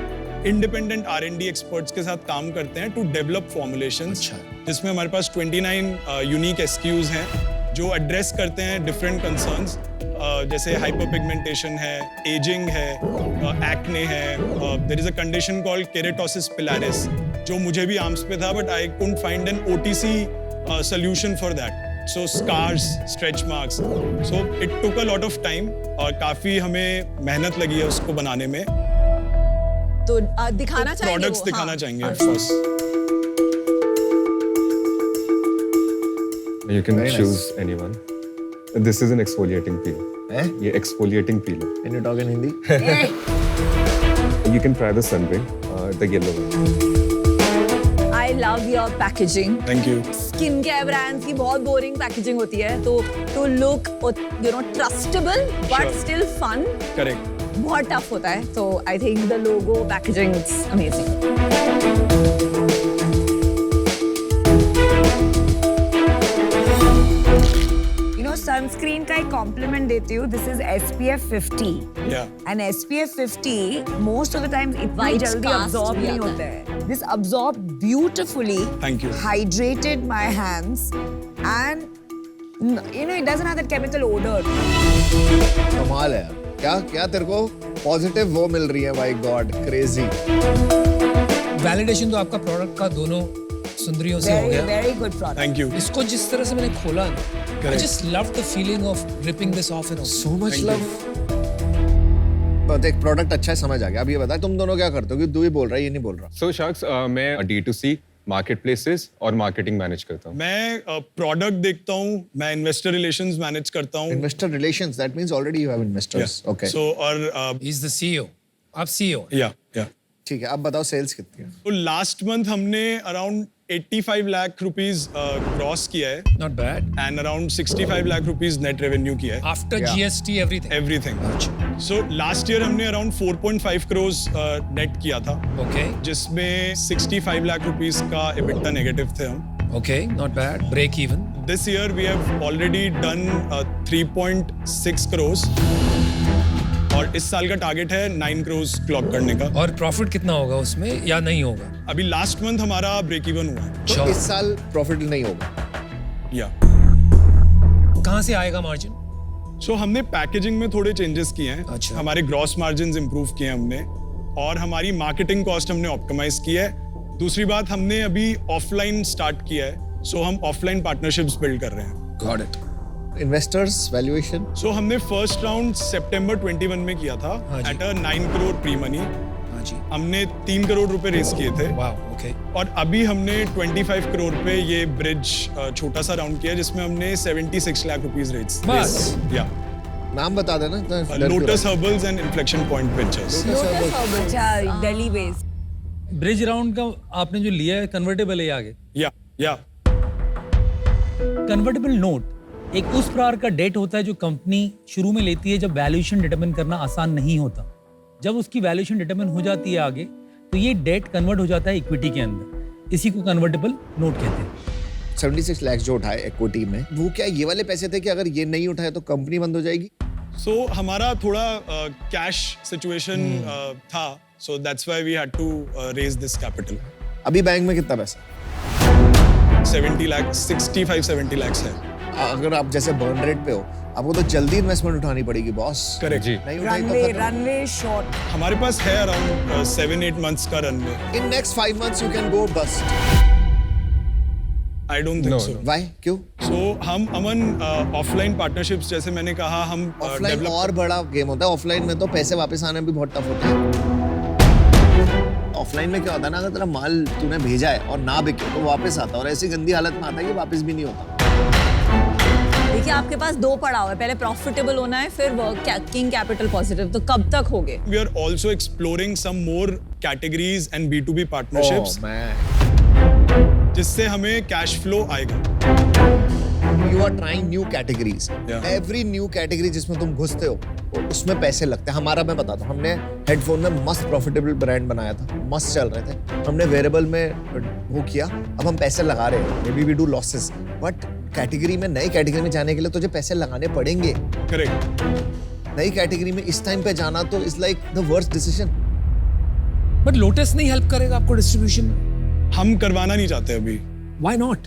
इंडिपेंडेंट R&D एक्सपर्ट्स के साथ काम करते हैं टू डेवलप फॉर्मुलेशंस, जिसमें हमारे पास 29 यूनिक SKUs हैं जो एड्रेस करते हैं डिफरेंट कंसर्न्स, जैसे हाइपरपिगमेंटेशन है, एजिंग है, एक्ने है. There is a condition called keratosis pilaris जो मुझे भी आर्म्स पे था, but I couldn't find an OTC solution for that. So scars, stretch marks. So it took a lot of time और काफी हमें मेहनत लगी है उसको बनाने में. तो दिखाना चाहेंगे प्रोडक्ट्स वो, दिखाना हाँ. चाहेंगे of course. You can Very choose nice. anyone. This is an exfoliating peel. Eh? ये exfoliating peel है. Can you talk in Hindi? You can try the sunray, the yellow one. I love your packaging. Thank you. Skin care brands की बहुत boring packaging होती है, तो to look you know trustable but still fun Correct. बहुत tough होता है. तो I think the logo packaging is amazing. Sunscreen का एक कॉम्प्लीमेंट देती हूँ. This is SPF 50. Yeah. And SPF 50 most of the time इतना White जल्दी cast absorb भी नहीं आता होता है. This absorbed beautifully. Thank you. Hydrated my hands and you know it doesn't have that chemical odor. कमाल है यार. क्या क्या तेरे को पॉजिटिव वो मिल रही है, माय गॉड, क्रेजी. वैलिडेशन तो आपका प्रोडक्ट का दोनों सुंदरियों से हो Very गया. very good product. Thank you. इसको जिस तरह से मैंने खोला ना, I just loved the feeling of ripping this off and on. So much love. but एक प्रोडक्ट अच्छा है, समझ आ गया. अब ये बता तुम दोनों क्या करते हो, कि तू ही बोल रहा है, ये नहीं बोल रहा. So Sharks, मैं D2C marketplaces और marketing manage करता हूँ. मैं प्रोडक्ट देखता हूँ, मैं इन्वेस्टर रिलेशंस मैनेज करता हूँ. Investor relations, that means already you have investors. Okay. So और He's the CEO. आप CEO हैं. yeah. ठीक है, अब बताओ सेल्स कितनी है. तो लास्ट मंथ हमने अराउंड 85 लाख रुपीस क्रॉस किया है Not bad. And around 65 lakh rupees net revenue किया है. After Yeah. GST everything. Everything. So last year हमने अराउंड 4.5 करोड़ नेट किया था, Okay. जिसमें 65 लाख रुपीस का EBITDA नेगेटिव थे हम. Okay. Not bad. Break even. This year we have already done 3.6 crore और इस साल का टारगेट है 9 करोड़ क्लॉक करने का. और प्रॉफिट कितना होगा उसमें या नहीं होगा? अभी लास्ट मंथ हमारा ब्रेक इवन हुआ है. तो अच्छा. इस साल प्रॉफिट नहीं होगा. या कहाँ से आएगा मार्जिन? सो हमने पैकेजिंग में थोड़े चेंजेस किए हैं. अच्छा. हमारे ग्रॉस मार्जिन्स इंप्रूव किए हैं हमने, और हमारी मार्केटिंग कॉस्ट हमने ऑप्टिमाइज की है. दूसरी बात, हमने अभी ऑफलाइन स्टार्ट किया है, सो हम ऑफलाइन पार्टनरशिप्स बिल्ड कर रहे हैं. Got it. Investors valuation so हमने फर्स्ट राउंड सितंबर 21 में किया था हाँ जी. At a 9 crore pre money. हाँ जी. हमने 3 करोड़ रुपए रेस किए थे, Wow. Okay. और अभी हमने 25 करोड़ पे ये ब्रिज छोटा सा राउंड किया, जिसमें हमने 76 लाख रुपीस रेस. बस. या नाम बता देना. Lotus herbals and inflection point ventures. अच्छा, दिल्ली बेस्ड. ब्रिज राउंड का आपने जो लिया है कन्वर्टेबल है ये आगे. या कन्वर्टेबल नोट एक उस प्रकार का डेट होता है जो कंपनी शुरू में लेती है जब वैल्यूएशन डिटरमिन करना आसान नहीं होता. जब उसकी वैल्यूएशन डिटरमिन हो जाती है आगे, तो ये डेट कन्वर्ट हो जाता है इक्विटी के अंदर. इसी को कन्वर्टेबल नोट कहते हैं. 76 लाख जो उठाए इक्विटी में, वो क्या ये वाले पैसे थे कि अगर ये नहीं उठाए तो कंपनी बंद हो जाएगी? सो हमारा थोड़ा कैश सिचुएशन था, so that's why we had to raise this capital. अभी बैंक में कितना पैसा? 65-70 लाख है. अगर आप जैसे बर्न रेट पे हो, आपको तो जल्दी इन्वेस्टमेंट उठानी पड़ेगी बॉस. करेक्ट. जी. नहीं उठाई रनवे तो खत्म. Runway short. हमारे पास है अराउंड 7-8 मंथ्स का runway. In next 5 months you can go bust. I don't think No, so. no. Why? क्यों? सो हम अमन ऑफलाइन पार्टनरशिप्स, जैसे मैंने कहा, हम ऑफलाइन डेवलप. और बड़ा गेम होता है. ऑफलाइन में तो पैसे वापस आने भी बहुत टफ होते हैं. ऑफलाइन में क्या होता है ना, अगर तेरा माल तूने भेजा है और ना बिके तो वापस आता है, और ऐसी गंदी हालत में आता है कि वापस भी नहीं होता. देखिए आपके पास 2 पड़ाव है, पहले प्रॉफिटेबल होना है, फिर वर्किंग कैपिटल पॉजिटिव। तो कब तक होगे? We are also exploring some more categories and B2B partnerships जिससे हमें कैश फ्लो आएगा। You are trying new categories. Yeah. Every new category जिसमें तुम घुसते हो उसमें पैसे लगते हैं। हमारा मैं बताता हूँ, हमने हेडफोन में मस्त प्रॉफिटेबल ब्रांड बनाया था, मस्त चल रहे थे। हमने वेरेबल में वो किया, अब हम पैसे लगा रहे हैं। Maybe we do losses, but category में, नई कैटेगरी में जाने के लिए तुझे पैसे लगाने पड़ेंगे। करेक्ट। नई कैटेगरी में इस टाइम पे जाना तो is like the worst decision. But lotus नहीं हेल्प करेगा आपको डिस्ट्रीब्यूशन में? हम करवाना नहीं चाहते अभी। Why not?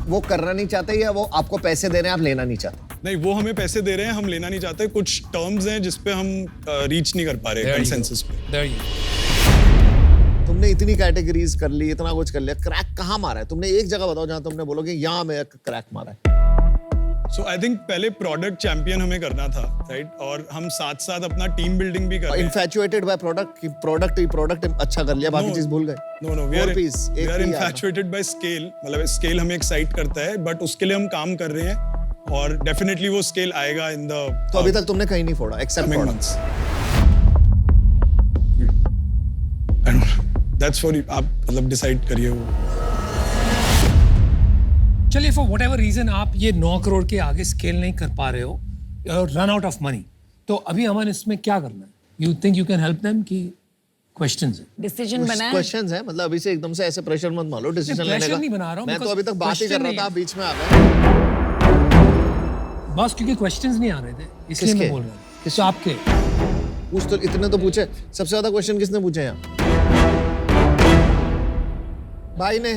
वो करना नहीं चाहते या वो आपको पैसे दे रहे हैं, आप लेना नहीं चाहते? नहीं, वो हमें पैसे दे रहे हैं, हम लेना नहीं चाहते। कुछ टर्म्स हैं जिस पे हम रीच नहीं कर पा रहे कंसेंसस पे। There you go. तुमने इतनी कैटेगरीज कर ली, इतना कुछ कर लिया, क्रैक कहाँ मारा है तुमने? एक जगह बताओ जहां तुमने बोलोगे यहाँ मैं क्रैक मारा है। सो आई थिंक पहले प्रोडक्ट चैंपियन हमें करना था, राइट? और हम साथ साथ अपना टीम बिल्डिंग भी कर रहे हैं। इन्फैचुएटेड बाय प्रोडक्ट अच्छा कर लिया, बाकी चीज भूल गए। No, we are infatuated by scale. मतलब स्केल हमें एक्साइट करता है, बट उसके लिए हम काम कर रहे हैं और डेफिनेटली वो स्केल आएगा इन द तो अभी तक तुमने कहीं नहीं फोड़ा एक्सेप्ट प्रोडक्ट्स। दैट्स फॉर आप मतलब डिसाइड करिए वो। चलिए, फॉर वट एवर रीजन आप ये 9 करोड़ के आगे स्केल नहीं कर पा रहे हो, रन आउट ऑफ मनी, तो अभी हमें इसमें क्या करना है? You think you can help them? की क्वेश्चंस है, डिसीजन बना है? क्वेश्चंस है, मतलब अभी से एकदम से ऐसे प्रेशर मत मान लो डिसीजन लेने प्रेशर का। नहीं बना रहा हूं, मैं तो because अभी तक बात ही कर रहा question था, नहीं बीच में आ गए। बस क्योंकि क्वेश्चंस नहीं आ रहे थे इसलिए मैं किसके? बोल रहा हूँ। किसके? आपके। पूछ तो इतने तो पूछे, सबसे ज्यादा क्वेश्चन किसने पूछे यहाँ? भाई ने।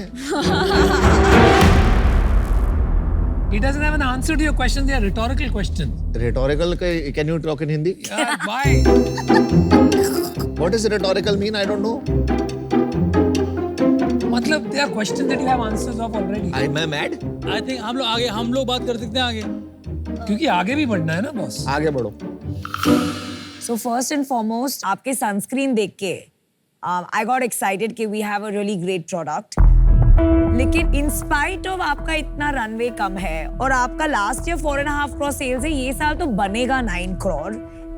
He doesn't have an answer to your questions. They are rhetorical questions. Rhetorical, can you talk in Hindi? Why? What does rhetorical mean? I don't know. मतलब they are questions that you have answers of already. I'm mad? I think हम लोग बात कर सकते हैं आगे। क्योंकि आगे भी बढ़ना है ना बॉस। आगे बढ़ो। So first and foremost, आपके सनस्क्रीन देख के I got excited कि we have a really great product. लेकिन in spite of आपका इतना रनवे कम है और आपका लास्ट ईयर 4.5 करोड़ सेल्स है, ये साल तो बनेगा 9 करोड़।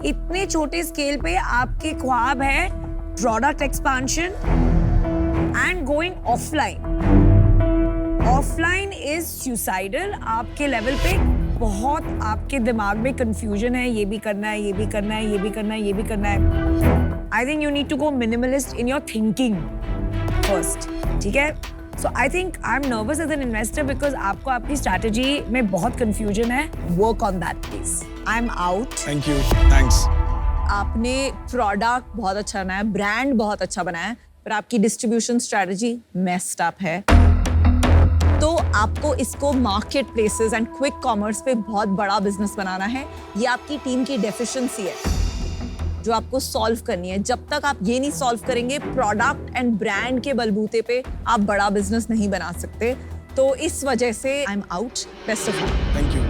इतने छोटे स्केल पे आपके ख्वाब है product expansion and going offline. Offline is suicidal. आपके लेवल पे बहुत आपके दिमाग में कंफ्यूजन है, ये भी करना है, ये भी करना है, ये भी करना है, ये भी करना है। I think you need to go minimalist in your thinking first, ठीक है? So I think I am nervous as an investor because आपको आपकी स्ट्रैटेजी में बहुत कंफ्यूजन है। Work on that please. I am out. Thank you, thanks. आपने product बहुत अच्छा बनाया, ब्रांड बहुत अच्छा बनाया, पर आपकी डिस्ट्रीब्यूशन स्ट्रेटजी मेस्ड अप है। तो आपको इसको market places and quick commerce पे बहुत बड़ा बिजनेस बनाना है। ये आपकी टीम की डेफिशिएंसी है जो आपको सॉल्व करनी है। जब तक आप ये नहीं सॉल्व करेंगे, प्रोडक्ट एंड ब्रांड के बलबूते पे आप बड़ा बिजनेस नहीं बना सकते। तो इस वजह से आई am out. Best of luck. Thank you.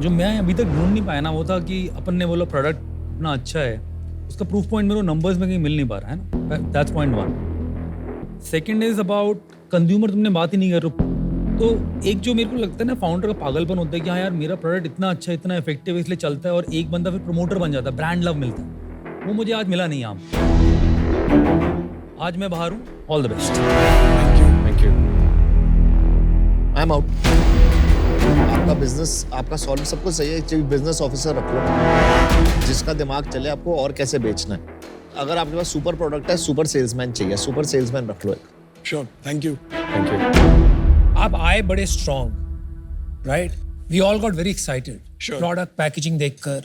जो मैं अभी तक ढूंढ नहीं पाया ना, वो था कि अपन ने बोला प्रोडक्ट इतना अच्छा है, उसका प्रूफ पॉइंट मेरे को नंबर्स में कहीं मिल नहीं पा रहा है ना। That's point 1। Second is about consumer. तुमने बात ही नहीं कर रहे। तो एक जो मेरे को लगता है ना, फाउंडर का पागलपन होता है कि हाँ यार मेरा प्रोडक्ट इतना अच्छा, इतना इफेक्टिव, इसलिए चलता है, और एक बंदा फिर प्रमोटर बन जाता है, ब्रांड लव मिलता है। वो मुझे आज मिला नहीं यहाँ। आज मैं बाहर हूँ। All the best. Thank you. I am out. आपका बिजनेस, आपका सॉल्व सब कुछ सही है, एक बिजनेस ऑफिसर रख लो जिसका दिमाग चले आपको और कैसे बेचना है। अगर आपके पास सुपर प्रोडक्ट है, सुपर सेल्समैन चाहिए, सुपर सेल्समैन रख लो एक। Sure, thank you. Thank you. आप आए बड़े strong, right? We all got very excited Sure. Product packaging देखकर,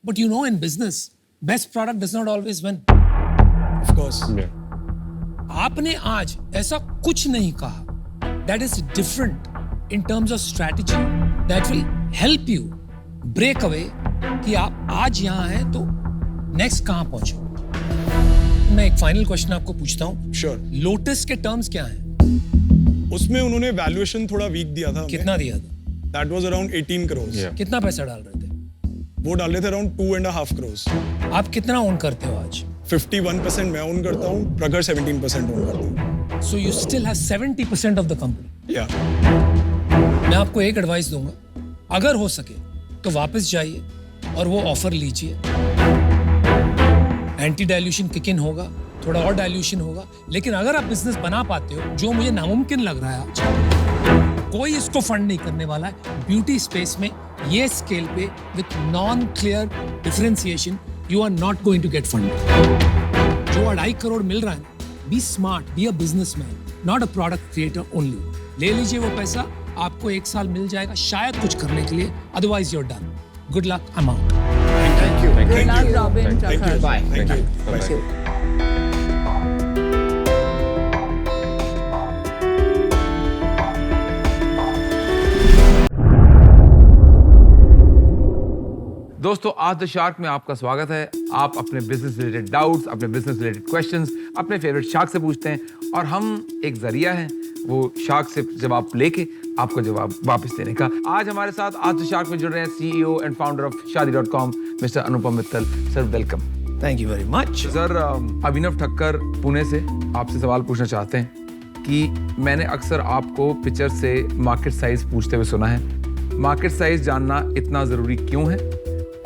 but you know in business best product does not always win. Of course. आपने आज ऐसा कुछ नहीं कहा that is different in terms of strategy that will help you break away कि आप आज यहाँ हैं तो नेक्स्ट कहाँ पहुंचो। मैं एक फाइनल क्वेश्चन आपको पूछता हूँ। श्योर। लोटस के टर्म्स क्या हैं? उसमें उन्होंने वैल्यूएशन थोड़ा वीक दिया था हमें। कितना दिया था? That was around 18 crore. कितना पैसा डाल रहे थे? वो डाले थे अराउंड 2.5 करोड़। आप कितना ओन करते हो आज? 51% मैं ओन करता हूँ, प्रखर 17% ओन करता हूँ। So you still have 70% of the company. या मैं आपको एक एडवाइस दूंगा, अगर हो सके तो वापस जाइए और वो ऑफर लीजिए। एंटी डाइल्यूशन किक इन होगा, थोड़ा और डाइल्यूशन होगा, लेकिन अगर आप बिजनेस बना पाते हो, जो मुझे नामुमकिन लग रहा है आज, कोई इसको फंड नहीं करने वाला है। ब्यूटी स्पेस में ये स्केल पे with non clear differentiation you are not going to get fund. जो 2.5 करोड़ मिल रहा है, be smart, be a businessman, not a product creator only. ले लीजिए वो पैसा, आपको 1 साल मिल जाएगा शायद कुछ करने के लिए, otherwise you're done. Good luck, I am out. Thank you. Good luck, Robin. Prakash. Bye. Thank you. दोस्तों, आज द शार्क में आपका स्वागत है। आप अपने बिजनेस रिलेटेड डाउट्स, अपने बिजनेस रिलेटेड क्वेश्चंस अपने फेवरेट शार्क से पूछते हैं और हम एक जरिया हैं वो शार्क से जवाब लेके आपको जवाब वापस देने का। आज हमारे साथ आज द शार्क में जुड़ रहे हैं CEO and founder of Shaadi.com mister Anupam Mittal. Sir welcome. Thank you very much. Sir, Abhinav Thakkar Pune से आपसे सवाल पूछना चाहते हैं कि मैंने अक्सर आपको पिक्चर से मार्केट साइज पूछते हुए सुना है। मार्केट साइज जानना इतना जरूरी क्यों है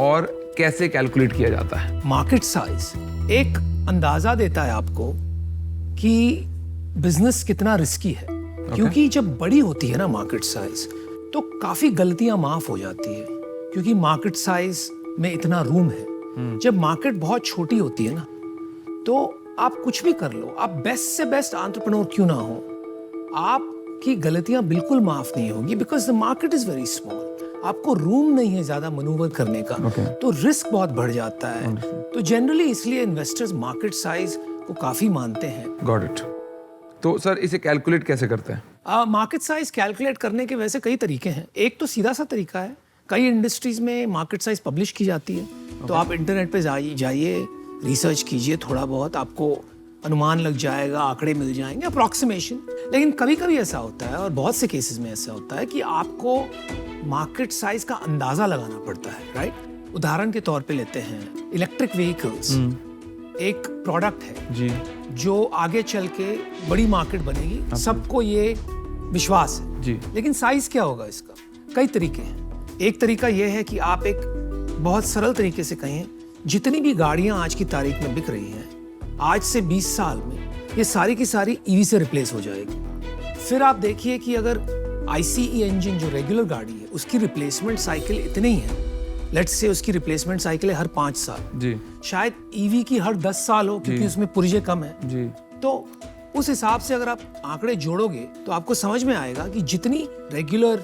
और कैसे कैलकुलेट किया जाता है? मार्केट साइज एक अंदाजा देता है आपको कि बिजनेस कितना रिस्की है, क्योंकि जब बड़ी होती है ना मार्केट साइज, तो काफी गलतियां माफ हो जाती है, क्योंकि मार्केट साइज में इतना रूम है। जब मार्केट बहुत छोटी होती है ना, तो आप कुछ भी कर लो, आप बेस्ट से बेस्ट एंटरप्रेन्योर क्यों ना हो, आपकी गलतियां बिल्कुल माफ नहीं होगी, because the market is very small. आपको रूम नहीं है ज्यादा मनूवर करने का, तो रिस्क बहुत बढ़ जाता है। तो जनरली इसलिए इन्वेस्टर्स मार्केट साइज को काफी मानते हैं। Got it. तो सर, इसे कैलकुलेट कैसे करते हैं? मार्केट साइज कैलकुलेट करने के वैसे कई तरीके हैं। एक तो सीधा सा तरीका है, कई इंडस्ट्रीज में मार्केट साइज पब्लिश की जाती है, तो आप इंटरनेट पे जाइए, रिसर्च कीजिए, थोड़ा बहुत आपको अनुमान लग जाएगा, आंकड़े मिल जाएंगे, अप्रॉक्सीमेशन। लेकिन कभी कभी ऐसा होता है, और बहुत से केसेस में ऐसा होता है, कि आपको मार्केट साइज का अंदाजा लगाना पड़ता है, राइट? उदाहरण के तौर पे लेते हैं इलेक्ट्रिक व्हीकल्स, एक प्रोडक्ट है जी, जो आगे चल के बड़ी मार्केट बनेगी, सबको ये विश्वास है जी। लेकिन साइज क्या होगा इसका? कई तरीके हैं। एक तरीका यह है कि आप एक बहुत सरल तरीके से कहें, जितनी भी गाड़ियां आज की तारीख में बिक रही हैं, आज से 20 साल में ये सारी की सारी ईवी से रिप्लेस हो जाएगी। फिर आप देखिए कि अगर ICE इंजन जो रेगुलर गाड़ी है, उसकी रिप्लेसमेंट साइकिल इतनी है, लेट्स से उसकी रिप्लेसमेंट साइकिल है हर 5 साल जी, शायद EV की हर 10 साल हो, क्योंकि उसमें पुर्जे कम है जी। तो उस हिसाब से अगर आप आंकड़े जोड़ोगे तो आपको समझ में आएगा कि जितनी रेगुलर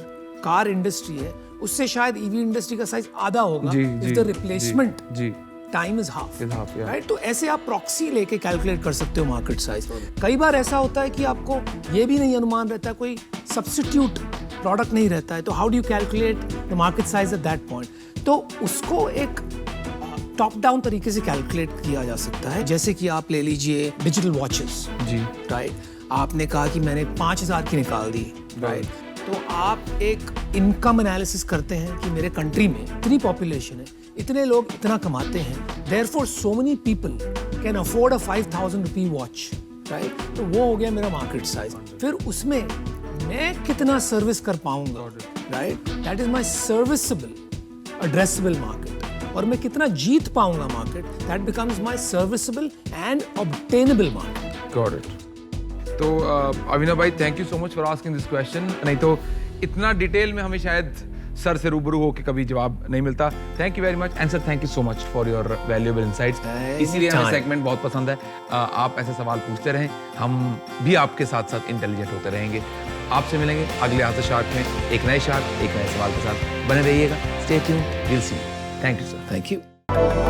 कार इंडस्ट्री है, उससे शायद EV इंडस्ट्री का साइज आधा होगा if the replacement time is half, right? तो ऐसे आप प्रॉक्सी लेके कैलकुलेट कर सकते हो मार्केट साइज। कई बार ऐसा होता है कि आपको ये भी नहीं अनुमान रहता, कोई सब्स्टिट्यूट प्रोडक्ट नहीं रहता है, तो how do you calculate the market size at that point? तो उसको एक टॉप डाउन तरीके से कैलकुलेट किया जा सकता है। जैसे कि आप ले लीजिए डिजिटल वॉचेस जी, राइट? आपने कहा कि मैंने 5000 की निकाल दी, राइट? तो आप एक इनकम एनालिसिस करते हैं कि मेरे कंट्री में इतनी पॉपुलेशन है, इतने लोग इतना कमाते हैं, therefore so many people can afford a 5000 rupee watch, right? तो वो हो गया मेरा मार्केट साइज। फिर उसमें मैं कितना सर्विस कर पाऊंगा, right? That is my serviceable addressable market. और मैं कितना जीत पाऊंगा market, that becomes my serviceable and obtainable market. Got it. तो अभिनव भाई, thank you so much for asking this question. नहीं तो इतना डिटेल में हमें शायद सर से रूबरू होकर कभी जवाब नहीं मिलता। Thank you very much and sir, thank you so much for your valuable insights. इसीलिए हमें सेगमेंट बहुत पसंद है। आप ऐसे सवाल पूछते रहें, हम भी आपके साथ साथ इंटेलिजेंट होते रहेंगे। आपसे मिलेंगे अगले आज द शार्क में एक नए शार्क, एक नए सवाल के साथ। बने रहिएगा, stay tuned, will see you. Thank you sir. Thank you.